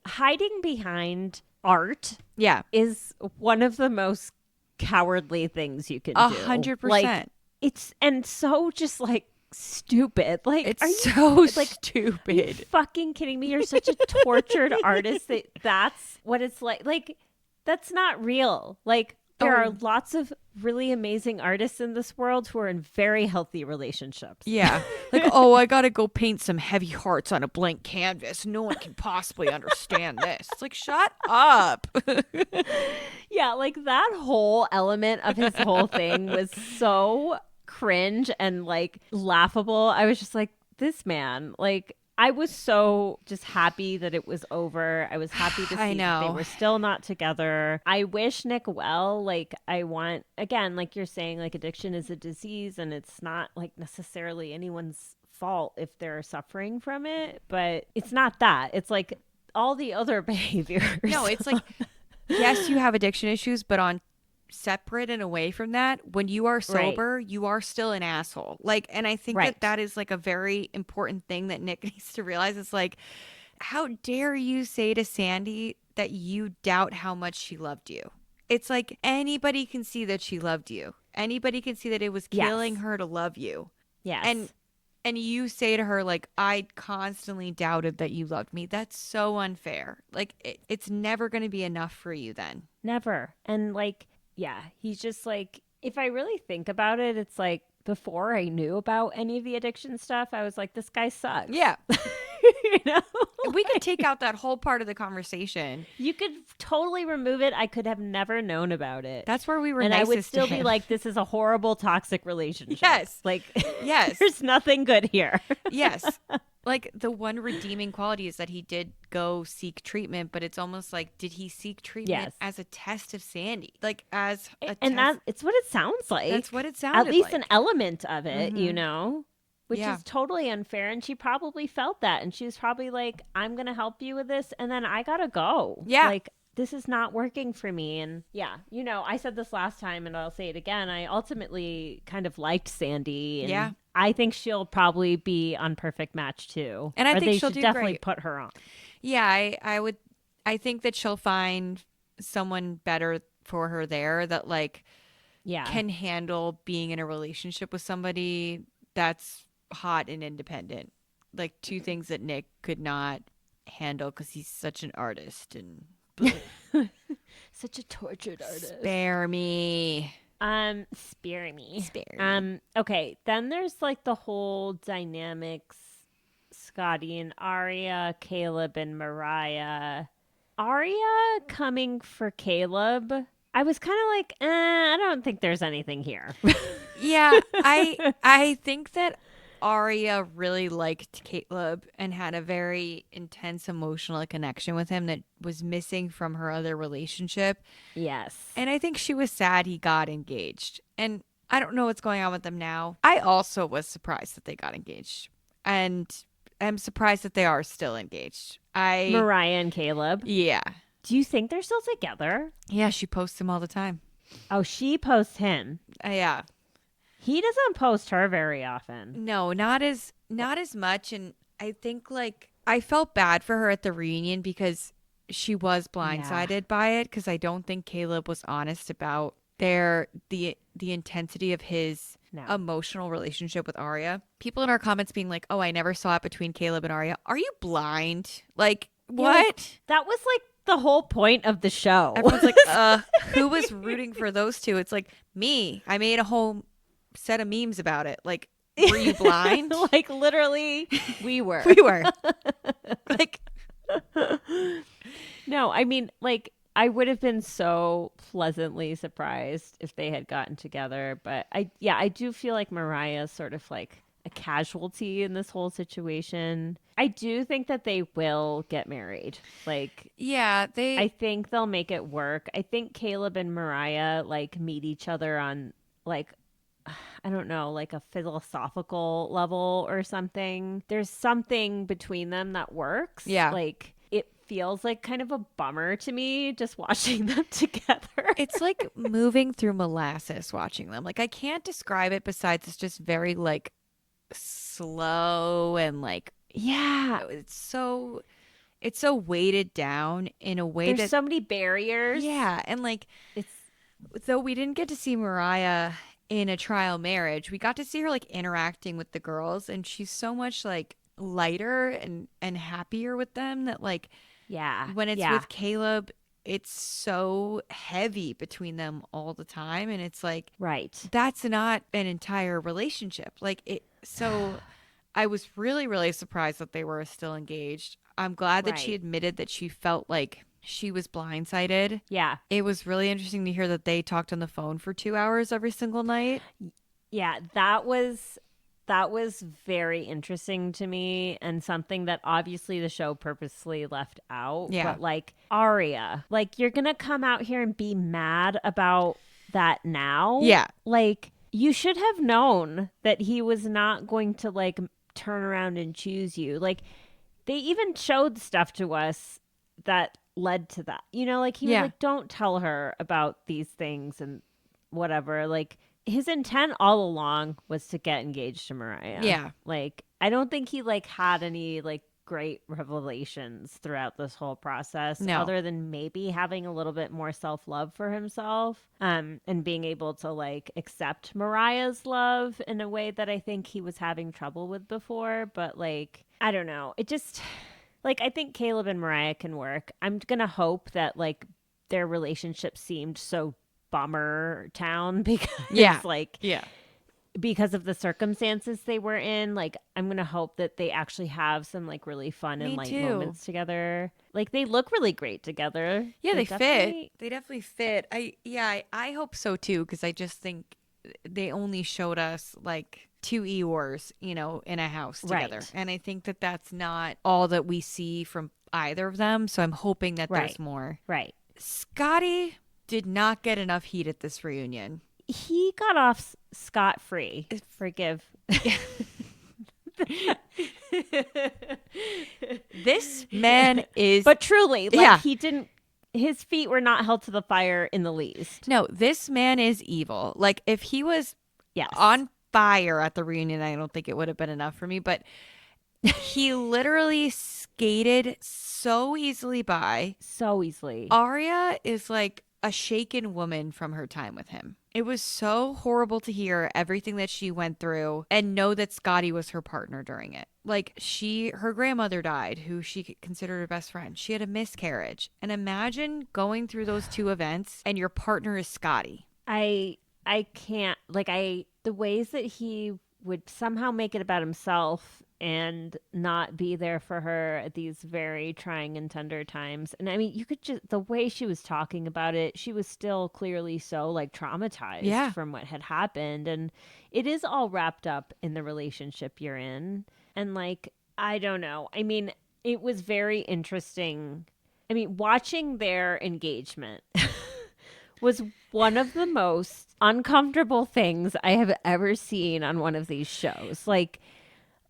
hiding behind art Yeah. is one of the most cowardly things you can do. 100%. Like, it's and so just like stupid. Like, It's are you so like stupid. Are you fucking kidding me? You're such a tortured artist that's what it's like. Like, that's not real. Like, there are lots of really amazing artists in this world who are in very healthy relationships. Yeah. Like, oh, I got to go paint some heavy hearts on a blank canvas. No one can possibly understand this. It's like, shut up. Yeah, like that whole element of his whole thing was so cringe and like laughable. I was just like, this man, like, I was so just happy that it was over. I was happy to see I that they know. were still not together. I wish Nick well. Like, I want, again, like you're saying, like addiction is a disease and it's not like necessarily anyone's fault if they're suffering from it, but it's not that. It's like all the other behaviors. No, it's like, yes, you have addiction issues, but on separate and away from that, when you are sober, you are still an asshole. Like, and I think Right. that is like a very important thing that Nick needs to realize. It's like, how dare you say to Sandy that you doubt how much she loved you? It's like anybody can see that she loved you. Anybody can see that it was killing her to love you. Yes. And you say to her, like, I constantly doubted that you loved me. That's so unfair. Like, it's never going to be enough for you then. Never. And like, yeah, he's just like, if I really think about it, it's like before I knew about any of the addiction stuff, I was like, this guy sucks. Yeah. You know? We could take out that whole part of the conversation. You could totally remove it. I could have never known about it. That's where we were and nicest I would still to be him. like, this is a horrible, toxic relationship. Yes. Like, Yes. there's nothing good here. Yes. Like, the one redeeming quality is that he did go seek treatment, but it's almost like, did he seek treatment Yes. as a test of Sandy? Like, as a And test. it's what it sounds like. That's what it sounded At least like. an element of it, you Mhm. know? Which Yeah. is totally unfair. And she probably felt that. And she was probably like, I'm going to help you with this. And then I got to go. Yeah. Like, this is not working for me. And yeah, you know, I said this last time and I'll say it again. I ultimately kind of liked Sandy. And Yeah. I think she'll probably be on Perfect Match too. And I Or think they she'll should do definitely great. put her on. Yeah, I think that she'll find someone better for her there that, like, Yeah. can handle being in a relationship with somebody that's hot and independent. Like, two things that Nick could not handle because he's such an artist. And Such a tortured artist. spare me. Spare me. Spare me. Okay, then there's like the whole dynamics, Scotty and Arya, Caleb and Mariah. Arya coming for Caleb. I was kind of like, I don't think there's anything here. Yeah, I think that Arya really liked Caleb and had a very intense emotional connection with him that was missing from her other relationship. Yes. And I think she was sad he got engaged. And I don't know what's going on with them now. I also was surprised that they got engaged. And I'm surprised that they are still engaged. Mariah and Caleb. Yeah. Do you think they're still together? Yeah, she posts him all the time. Oh, she posts him. Yeah. He doesn't post her very often. No, not as much. And I think, like, I felt bad for her at the reunion because she was blindsided by it, because I don't think Caleb was honest about the intensity of his emotional relationship with Arya. People in our comments being like, oh, I never saw it between Caleb and Arya. Are you blind? Like, what? Yeah, like, that was like the whole point of the show. Everyone's like, who was rooting for those two? It's like, me. I made a whole set of memes about it. Like, were you blind? Like, literally, we were. We were. Like, no, I mean, like, I would have been so pleasantly surprised if they had gotten together. But I do feel like Mariah's sort of like a casualty in this whole situation. I do think that they will get married. Like, yeah, I think they'll make it work. I think Caleb and Mariah like meet each other on like, I don't know, like a philosophical level or something. There's something between them that works. Yeah. Like, it feels like kind of a bummer to me just watching them together. It's like moving through molasses watching them. Like, I can't describe it besides it's just very, like, slow and, like, Yeah. it's so it's so weighted down in a way There's so many barriers. yeah, and like It's though we didn't get to see Mariah in a trial marriage, we got to see her like interacting with the girls, and she's so much like lighter and happier with them that like yeah. when it's yeah. with Caleb, it's so heavy between them all the time, and it's like Right. that's not an entire relationship. Like it so I was really really surprised that they were still engaged. I'm glad that she Right. admitted that she felt like she was blindsided. Yeah. It was really interesting to hear that they talked on the phone for 2 hours every single night. Yeah, that was very interesting to me, and something that obviously the show purposely left out. Yeah. But like Aria, like you're gonna come out here and be mad about that now? Yeah. Like you should have known that he was not going to like turn around and choose you. Like they even showed stuff to us that led to that. You know, like he was Yeah. like, don't tell her about these things and whatever. Like his intent all along was to get engaged to Mariah. Yeah. Like I don't think he like had any like great revelations throughout this whole process, No. other than maybe having a little bit more self-love for himself, and being able to like accept Mariah's love in a way that I think he was having trouble with before. But like I don't know, it just like I think Caleb and Mariah can work. I'm gonna hope that like their relationship seemed so bummer town because Yeah. like Yeah. because of the circumstances they were in. Like I'm gonna hope that they actually have some like really fun and Me light too. moments together. Like they look really great together. Yeah, they definitely- fit. They definitely fit. I hope so too, because I just think they only showed us like two Eeyores, you know, in a house together. Right. And I think that that's not all that we see from either of them. So I'm hoping that there's Right. more. Right. Scotty did not get enough heat at this reunion. He got off scot-free. Forgive. This man is. But truly, like Yeah. he didn't. His feet were not held to the fire in the least. No, this man is evil. Like, if he was Yes. on fire at the reunion, I don't think it would have been enough for me. But he literally skated so easily by. So easily. Arya is like a shaken woman from her time with him. It was so horrible to hear everything that she went through and know that Scotty was her partner during it. Like her grandmother died, who she considered her best friend. She had a miscarriage. And imagine going through those two events and your partner is Scotty. I can't, like, the ways that he would somehow make it about himself and not be there for her at these very trying and tender times. And I mean, you could just, the way she was talking about it, she was still clearly so like traumatized from what had happened. And it is all wrapped up in the relationship you're in. And like, I don't know. I mean, it was very interesting. I mean, watching their engagement was one of the most uncomfortable things I have ever seen on one of these shows. Like,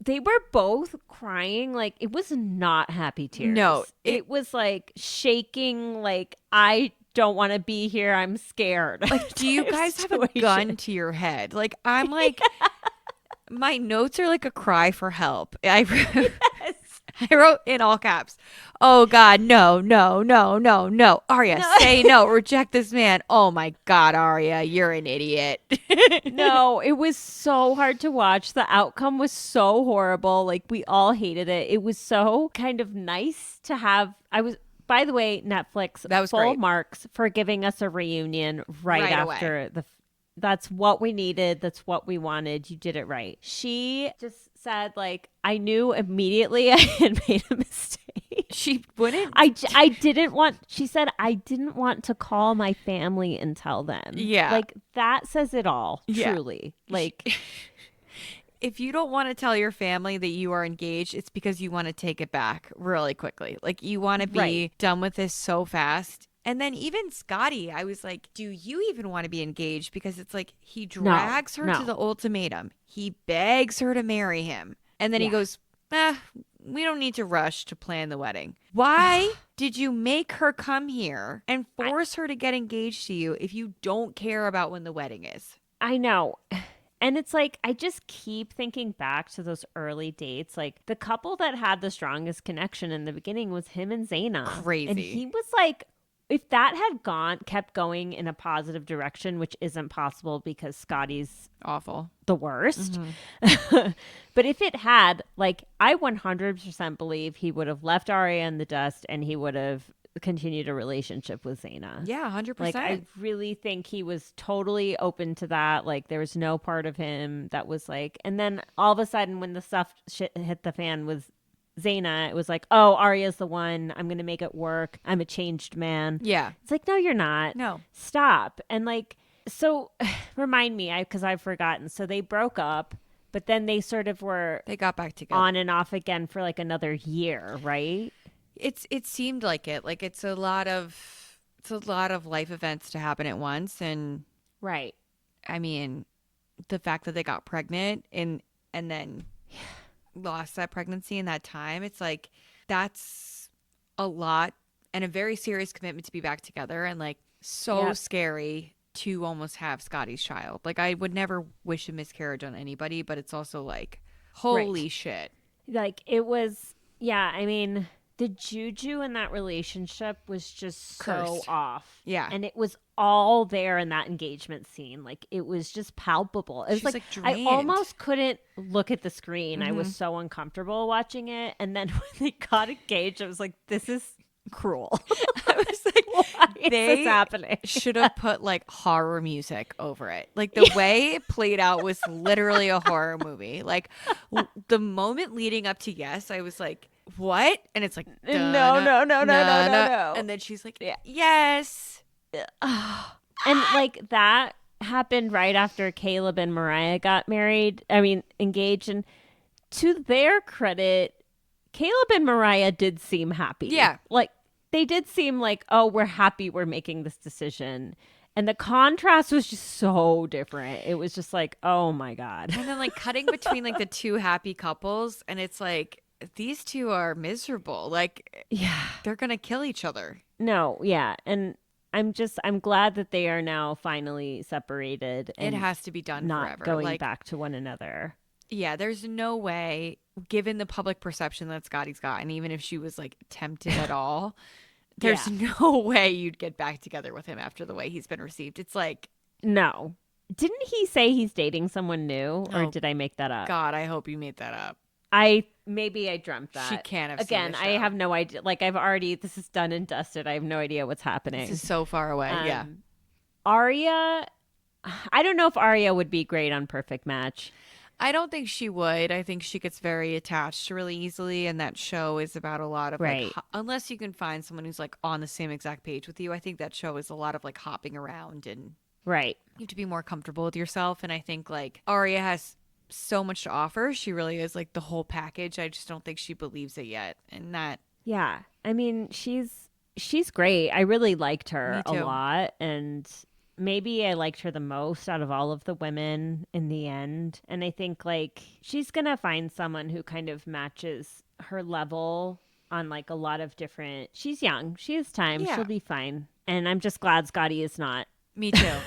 they were both crying. Like, it was not happy tears. No, it was like shaking. Like, I don't want to be here. I'm scared. Like, do you guys have a gun to your head? Like, I'm like, my notes are like a cry for help. I wrote in all caps, oh God, no, no, no, no, no. Arya, say no, reject this man. Oh my God, Arya, you're an idiot. No, it was so hard to watch. The outcome was so horrible. Like, we all hated it. It was so kind of nice to have. By the way, Netflix, That was full great. marks for giving us a reunion right after away. That's what we needed. That's what we wanted. You did it right. She just said, like, I knew immediately I had made a mistake. She wouldn't. I didn't want, she said, I didn't want to call my family and tell them. Yeah. Like, that says it all, Yeah. truly. Like, If you don't want to tell your family that you are engaged, it's because you want to take it back really quickly. Like, you want to be Right. done with this so fast. And then even Scotty, I was like, do you even want to be engaged? Because it's like he drags her to no. the ultimatum. He begs her to marry him. And then he Yeah. goes, we don't need to rush to plan the wedding. Why did you make her come here and force her to get engaged to you if you don't care about when the wedding is? I know. And it's like, I just keep thinking back to those early dates. Like, the couple that had the strongest connection in the beginning was him and Zaina. Crazy. And he was like, if that had kept going in a positive direction, which isn't possible because Scotty's Awful. the worst. But if it had, like, I 100% believe he would have left Arya in the dust and he would have continued a relationship with Zaina. Yeah, 100%. Like, I really think he was totally open to that. Like, there was no part of him that was like, and then all of a sudden when the stuff shit hit the fan with Zaina, it was like, oh, Arya's the one. I'm going to make it work. I'm a changed man. Yeah. It's like, no, you're not. No. Stop. And like, so remind me, because I've forgotten. So they broke up, but then they sort of were They got back together. on and off again for like another year, right? It seemed like it. Like it's a lot of life events to happen at once, and Right. I mean, the fact that they got pregnant and then lost that pregnancy in that time, it's like that's a lot and a very serious commitment to be back together, and like so Yep. scary to almost have Scotty's child. Like I would never wish a miscarriage on anybody, but it's also like holy shit. Like, it was, yeah, I mean, the juju in that relationship was just so Cursed. off. Yeah. And it was all there in that engagement scene. Like, it was just palpable. It was She's, like, like, I drained. almost couldn't look at the screen. I was so uncomfortable watching it. And then when they got engaged, I was like, this is cruel. I was like, Why is they this happening? should have put like horror music over it. Like the way it played out was literally a horror movie. Like the moment leading up to yes, I was like, what? And it's like, No. And then she's like, yes. And like that happened right after Caleb and Mariah got engaged. And to their credit, Caleb and Mariah did seem happy. Yeah. Like they did seem like, oh, we're happy we're making this decision. And the contrast was just so different. It was just like, oh my God. And then like cutting between like the two happy couples, and it's like these two are miserable. Like Yeah. they're gonna kill each other. No, yeah. And I'm glad that they are now finally separated. And It has to be done not forever. going like, back to one another. yeah, there's no way, given the public perception that Scotty's got, and even if she was like tempted at all, there's no way you'd get back together with him after the way he's been received. It's like, No. Didn't he say he's dating someone new? Or Oh, did I make that up? God, I hope you made that up. Maybe I dreamt that. She can't have seen Again, the I show. have no idea. Like, this is done and dusted. I have no idea what's happening. This is so far away. Yeah. Arya, I don't know if Arya would be great on Perfect Match. I don't think she would. I think she gets very attached really easily, and that show is about a lot of Right. like, unless you can find someone who's like on the same exact page with you, I think that show is a lot of like hopping around, and Right. you have to be more comfortable with yourself. And I think like Arya has so much to offer. She really is like the whole package. I just don't think she believes it yet. And that, Yeah. I mean, she's great. I really liked her Me a too. lot. And maybe I liked her the most out of all of the women in the end. And I think like she's going to find someone who kind of matches her level on like a lot of different. She's young. She has time. Yeah. She'll be fine. And I'm just glad Scotty is not me too.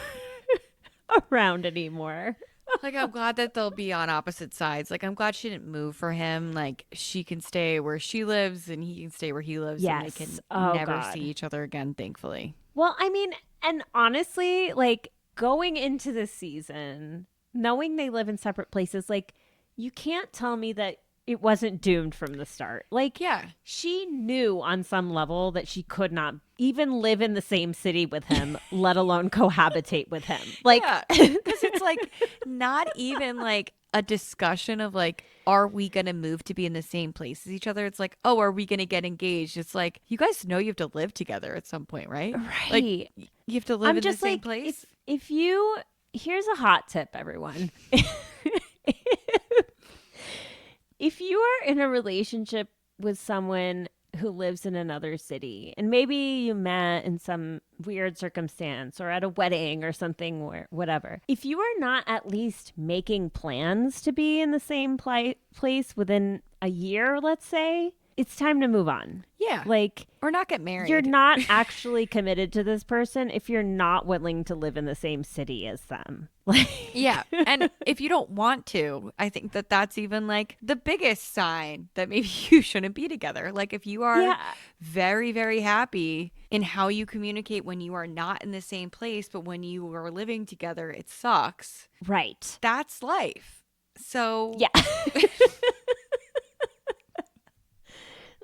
around anymore. Like, I'm glad that they'll be on opposite sides. Like, I'm glad she didn't move for him. Like, she can stay where she lives and he can stay where he lives. And they Yes. can Oh, never God. see each other again, thankfully. Well, I mean, and honestly, like going into this season, knowing they live in separate places, like you can't tell me that it wasn't doomed from the start. Like, Yeah. she knew on some level that she could not even live in the same city with him, let alone cohabitate with him. Like, Because it's like not even like a discussion of like, are we going to move to be in the same place as each other? It's like, oh, are we going to get engaged? It's like, you guys know you have to live together at some point, right? right. Like, you have to live I'm in just the same like, place. if you, here's a hot tip, everyone. If you are in a relationship with someone who lives in another city and maybe you met in some weird circumstance or at a wedding or something or whatever, if you are not at least making plans to be in the same place within a year, let's say, it's time to move on. Yeah. Like, or not get married. you're not actually committed to this person if you're not willing to live in the same city as them. Like, yeah. And if you don't want to, I think that that's even like the biggest sign that maybe you shouldn't be together. Like if you are very, very happy in how you communicate when you are not in the same place, but when you are living together, it sucks. right. That's life. So Yeah.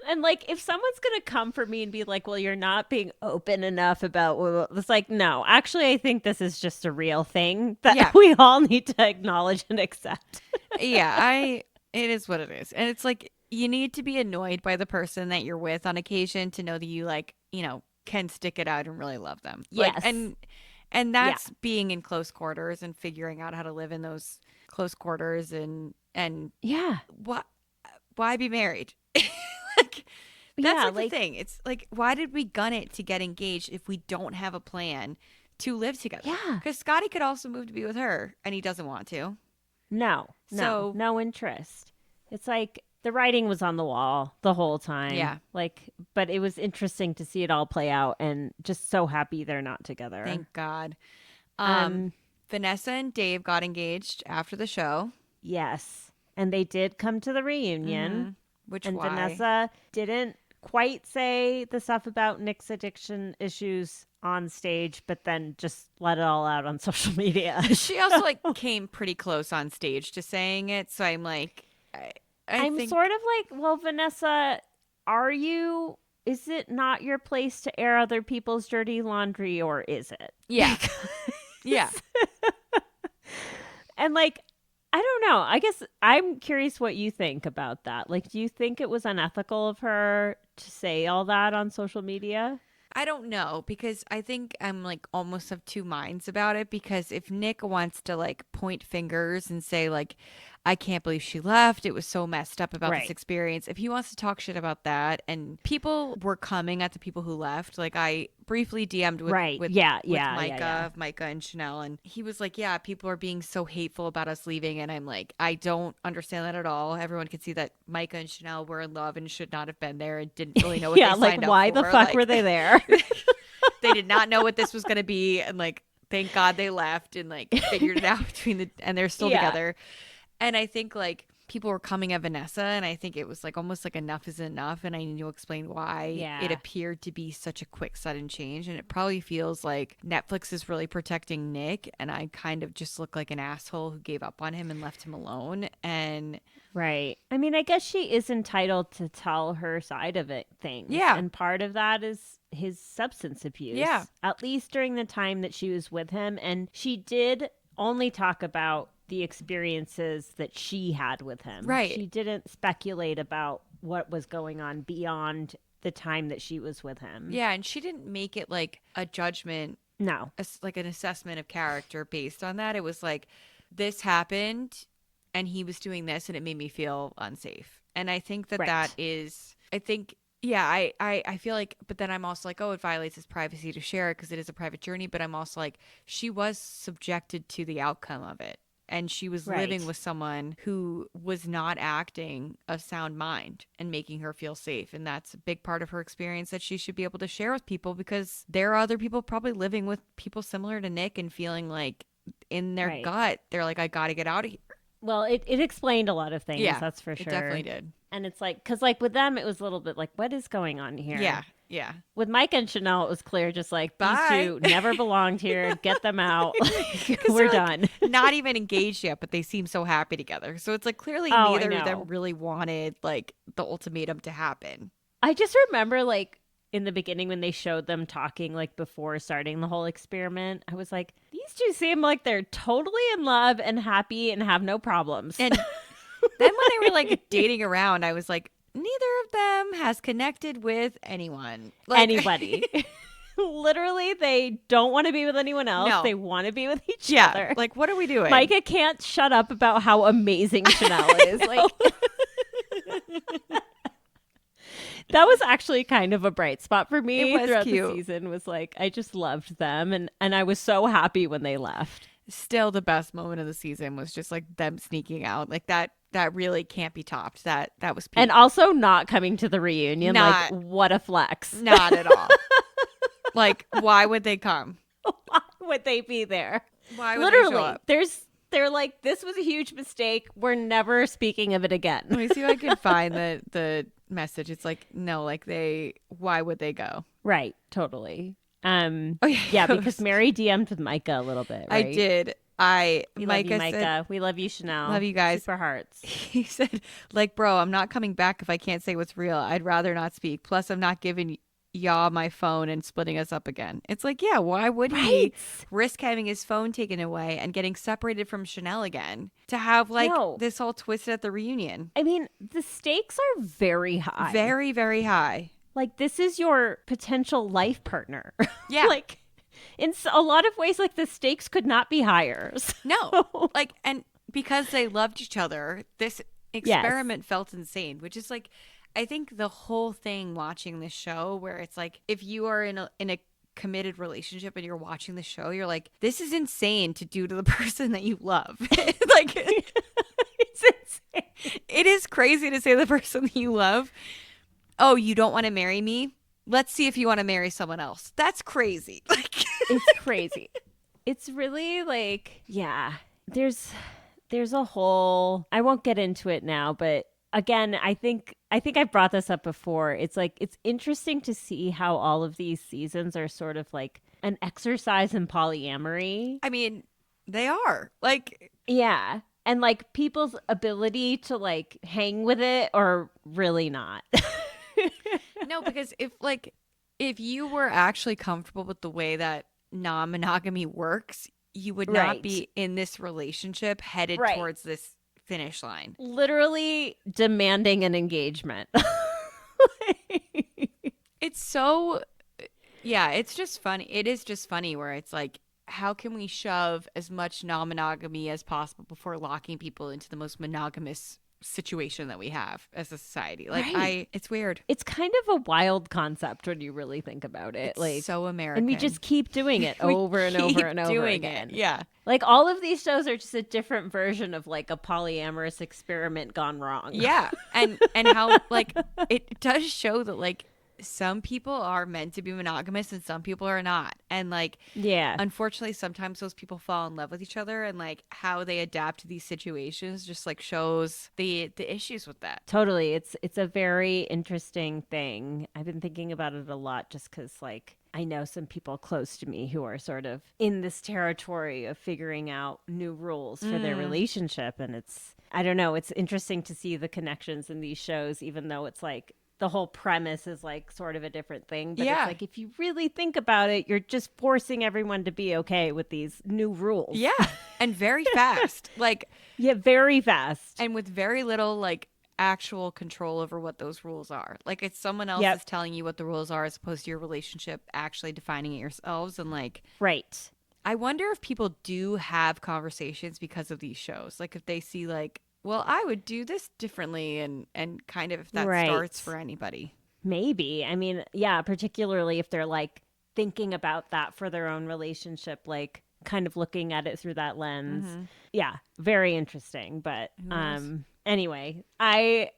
And like, if someone's going to come for me and be like, well, you're not being open enough about, it's like, no, actually, I think this is just a real thing that we all need to acknowledge and accept. it is what it is. And it's like, you need to be annoyed by the person that you're with on occasion to know that you like, you know, can stick it out and really love them. Yes. Like, and that's being in close quarters and figuring out how to live in those close quarters and why be married? Like, that's like the thing. It's like, why did we gun it to get engaged if we don't have a plan to live together? Yeah. Because Scotty could also move to be with her, and he doesn't want to. No interest. It's like the writing was on the wall the whole time. Yeah. Like, but it was interesting to see it all play out, and just so happy they're not together. Thank God. Vanessa and Dave got engaged after the show. Yes. And they did come to the reunion. Mm-hmm. Why? Vanessa didn't quite say the stuff about Nick's addiction issues on stage, but then just let it all out on social media. She also like came pretty close on stage to saying it. So I'm like, I'm think... sort of like, well, Vanessa, is it not your place to air other people's dirty laundry, or is it? Yeah. Yeah. And like, I don't know. I guess I'm curious what you think about that. Like, do you think it was unethical of her to say all that on social media? I don't know, because I think I'm like almost of two minds about it, because if Nick wants to like point fingers and say like, I can't believe she left, it was so messed up about this experience. If he wants to talk shit about that, and people were coming at the people who left, like I briefly DM'd with Micah and Chanel, and he was like, yeah, people are being so hateful about us leaving, and I'm like, I don't understand that at all. Everyone could see that Micah and Chanel were in love and should not have been there and didn't really know what they signed up for. Why the fuck were they there? They did not know what this was going to be, and like, thank God they left and like figured it out and they're still together. And I think like people were coming at Vanessa, and I think it was like almost like enough is enough, and I need to explain why it appeared to be such a quick sudden change. And it probably feels like Netflix is really protecting Nick, and I kind of just look like an asshole who gave up on him and left him alone. And right. I mean, I guess she is entitled to tell her side of it things. Yeah. And part of that is his substance abuse. Yeah. At least during the time that she was with him. And she did only talk about the experiences that she had with him. Right. She didn't speculate about what was going on beyond the time that she was with him. Yeah, and she didn't make it like a judgment. No. Like an assessment of character based on that. It was like, this happened and he was doing this and it made me feel unsafe. And I think that is, I think, yeah, I feel like, but then I'm also like, oh, it violates his privacy to share it because it is a private journey. But I'm also like, she was subjected to the outcome of it. And she was living with someone who was not acting of sound mind and making her feel safe. And that's a big part of her experience that she should be able to share with people, because there are other people probably living with people similar to Nick and feeling like in their gut, they're like, I got to get out of here. Well, it explained a lot of things. Yeah, that's for sure. It definitely did. And it's like, because like with them, it was a little bit like, what is going on here? Yeah. Yeah. With Mike and Chanel, it was clear, just like, these two never belonged here. Get them out. Like, we're done. Like, not even engaged yet, but they seem so happy together. So it's like clearly neither of them really wanted like the ultimatum to happen. I just remember like in the beginning when they showed them talking like before starting the whole experiment, I was like, these two seem like they're totally in love and happy and have no problems. And then when they were like dating around, I was like, neither of them has connected with anyone. Like, anybody. Literally, they don't want to be with anyone else. No. They want to be with each other. Like, what are we doing? Micah can't shut up about how amazing Chanel is. Like, that was actually kind of a bright spot for me throughout the season. Was like, I just loved them, and I was so happy when they left. Still, the best moment of the season was just like them sneaking out. Like that really can't be topped. That was peak. And also not coming to the reunion. Like, what a flex. Not at all. Like, why would they come? Why would they be there? Why would they show Literally, up? they're like, this was a huge mistake. We're never speaking of it again. Let me see if I can find the message. It's like, no, like why would they go? Right, totally. Oh, Yeah, because Mary DM'd with Micah a little bit, right? I did. We Micah love you, said, Micah. We love you, Chanel. Love you guys. Super hearts. he said, like, bro, I'm not coming back if I can't say what's real. I'd rather not speak. Plus, I'm not giving y'all my phone and splitting us up again. It's like, yeah, why would he risk having his phone taken away and getting separated from Chanel again to have like this all twisted at the reunion? I mean, the stakes are very high. Very, very high. Like, this is your potential life partner. Yeah. Like, in a lot of ways, like, the stakes could not be higher. No. Like, and because they loved each other, this experiment felt insane, which is like, I think the whole thing watching this show where it's like, if you are in a committed relationship and you're watching the show, you're like, this is insane to do to the person that you love. Like, it's insane. It is crazy to say the person that you love, oh, you don't want to marry me? Let's see if you want to marry someone else. That's crazy. Like, it's crazy. It's really like, yeah, there's a whole, I won't get into it now, but again, I think I brought this up before. It's like, it's interesting to see how all of these seasons are sort of like an exercise in polyamory. I mean, they are. Like, yeah. And like people's ability to like hang with it or really not. No, because if you were actually comfortable with the way that non-monogamy works, you would not be in this relationship headed towards this finish line. Literally demanding an engagement. It's so, yeah, it's just funny. It is just funny where it's like, how can we shove as much non-monogamy as possible before locking people into the most monogamous situation that we have as a society? Like, it's weird. It's kind of a wild concept when you really think about it. It's like, so American. And we just keep doing it over and over and over again. Yeah. Like, all of these shows are just a different version of like a polyamorous experiment gone wrong. Yeah. And how like it does show that like some people are meant to be monogamous and some people are not. And like, yeah, unfortunately, sometimes those people fall in love with each other, and like how they adapt to these situations just like shows the issues with that. Totally. It's a very interesting thing. I've been thinking about it a lot just because like I know some people close to me who are sort of in this territory of figuring out new rules for their relationship. And it's, I don't know, it's interesting to see the connections in these shows, even though it's like the whole premise is like sort of a different thing. But it's like, if you really think about it, you're just forcing everyone to be okay with these new rules. Yeah. And very fast. Like, yeah, very fast. And with very little like actual control over what those rules are. Like, it's someone else is telling you what the rules are as opposed to your relationship actually defining it yourselves. And like, right. I wonder if people do have conversations because of these shows. Like, if they see like, well, I would do this differently, and kind of if that starts for anybody. Maybe. I mean, yeah, particularly if they're like thinking about that for their own relationship, like kind of looking at it through that lens. Mm-hmm. Yeah, very interesting. But anyway, I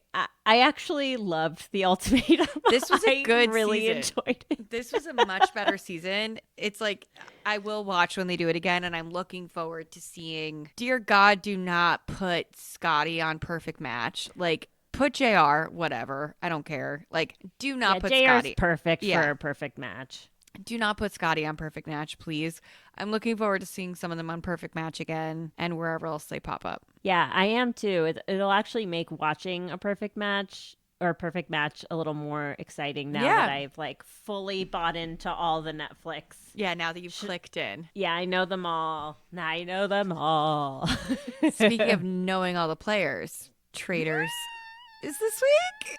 actually loved the Ultimatum. This was a good really season. Enjoyed it. This was a much better season. It's like, I will watch when they do it again, and I'm looking forward to seeing. Dear God, do not put Scotty on Perfect Match. Like, put JR, whatever. I don't care. Like, do not put JR's Scotty. Perfect for a perfect match. Do not put Scotty on Perfect Match, please. I'm looking forward to seeing some of them on Perfect Match again and wherever else they pop up. Yeah, I am too. It'll actually make watching a Perfect Match or a Perfect Match a little more exciting now that I've like fully bought into all the Netflix. Yeah, now that you've clicked in. Yeah, I know them all. Now I know them all. Speaking of knowing all the players, Traitors is this week.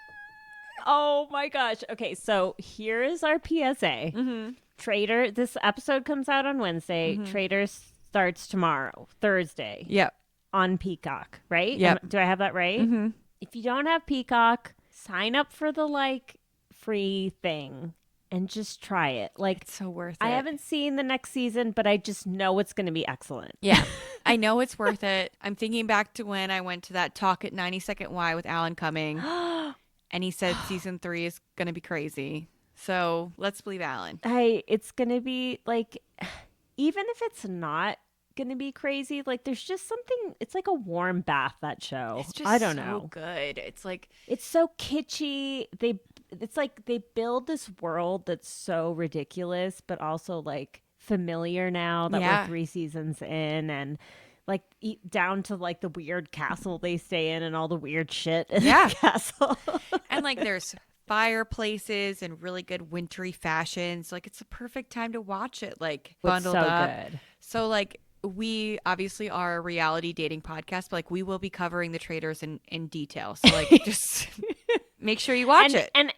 Oh my gosh. Okay, so here is our PSA. Mm-hmm. Traitor, this episode comes out on Wednesday. Mm-hmm. Traitor starts tomorrow, Thursday. Yep. On Peacock, right? Yep. Do I have that right? Mm-hmm. If you don't have Peacock, sign up for the like free thing and just try it. Like, It's so worth it. I haven't seen the next season, but I just know it's going to be excellent. Yeah, I know it's worth it. I'm thinking back to when I went to that talk at 90 Second Why with Alan Cumming, and he said season 3 is going to be crazy. So let's believe Alan. It's going to be like, even if it's not going to be crazy, like there's just something, it's like a warm bath, that show. It's just I don't so know. good. It's like, It's so kitschy. It's like they build this world that's so ridiculous, but also like familiar now that Yeah. we're 3 seasons in, and like down to like the weird castle they stay in and all the weird shit in Yeah. the castle. and like there's fireplaces and really good wintry fashions. Like it's the perfect time to watch it, like bundled so up. good. So like we obviously are a reality dating podcast, but like we will be covering the Traitors in detail. So like just make sure you watch it. And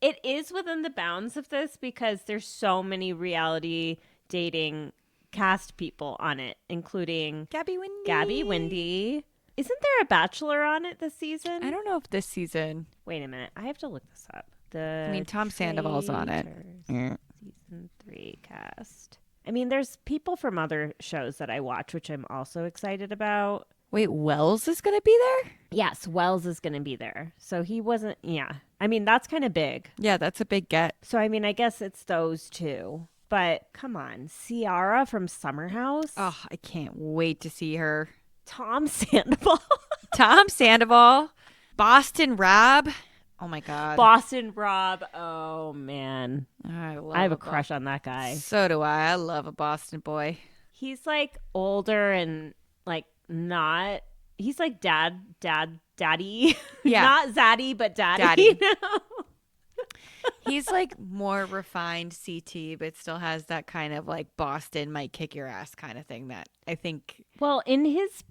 it is within the bounds of this because there's so many reality dating cast people on it, including Gabby Windy. Isn't there a Bachelor on it this season? I don't know if this season. Wait a minute. I have to look this up. I mean, Tom Sandoval's on it. Traitors Season 3 cast. I mean, there's people from other shows that I watch, which I'm also excited about. Wait, Wells is going to be there? Yes, Wells is going to be there. So he wasn't, yeah. I mean, that's kind of big. Yeah, that's a big get. So, I mean, I guess it's those two. But come on, Ciara from Summer House. Oh, I can't wait to see her. Tom Sandoval. Tom Sandoval. Boston Rob. Oh my God. Boston Rob. Oh, man. I have a crush on that guy. So do I. I love a Boston boy. He's like older and like not. He's like daddy. Yeah. Not zaddy, but daddy. Daddy. You know? He's like more refined CT, but still has that kind of like Boston might kick your ass kind of thing that I think. Well, in his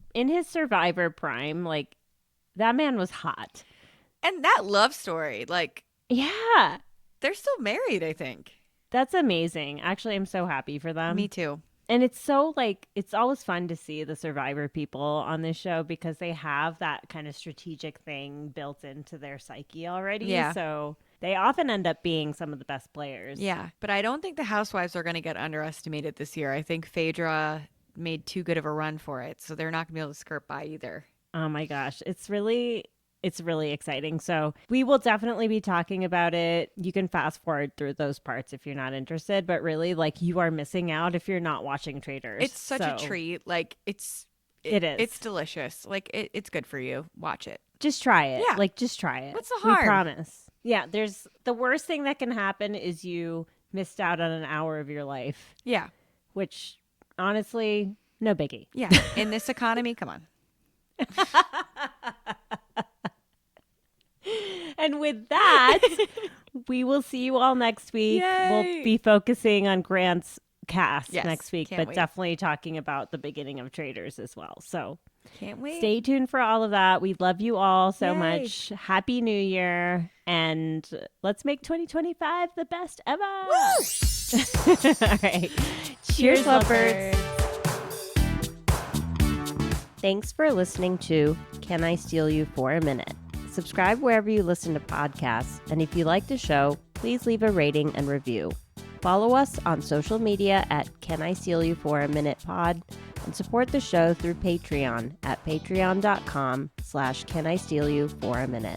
Survivor prime, like that man was hot. And that love story, like Yeah. they're still married, I think. That's amazing. Actually, I'm so happy for them. Me too. And it's so like, it's always fun to see the Survivor people on this show because they have that kind of strategic thing built into their psyche already. Yeah. So they often end up being some of the best players. Yeah. But I don't think the Housewives are going to get underestimated this year. I think Phaedra made too good of a run for it. So they're not going to be able to skirt by either. Oh my gosh. It's really exciting. So we will definitely be talking about it. You can fast forward through those parts if you're not interested, but really like you are missing out if you're not watching Traitors. It's such a treat. Like it is. It's delicious. Like it's good for you. Watch it. Just try it. Yeah. Like just try it. What's the harm? We promise. Yeah. There's the worst thing that can happen is you missed out on an hour of your life, Yeah. which honestly, no biggie. Yeah. In this economy, come on. And with that, we will see you all next week. Yay. We'll be focusing on Grant's cast Yes, next week, can't but wait. definitely talking about the beginning of Traitors as well. So Can't wait. stay tuned for all of that. We love you all so Yay. much. Happy New Year. And let's make 2025 the best ever. All right. Cheers, lovebirds. Thanks for listening to Can I Steal You for a Minute? Subscribe wherever you listen to podcasts, and if you like the show, please leave a rating and review. Follow us on social media at Can I Steal You for a Minute Pod, and support the show through Patreon at patreon.com/Can I Steal You for a Minute.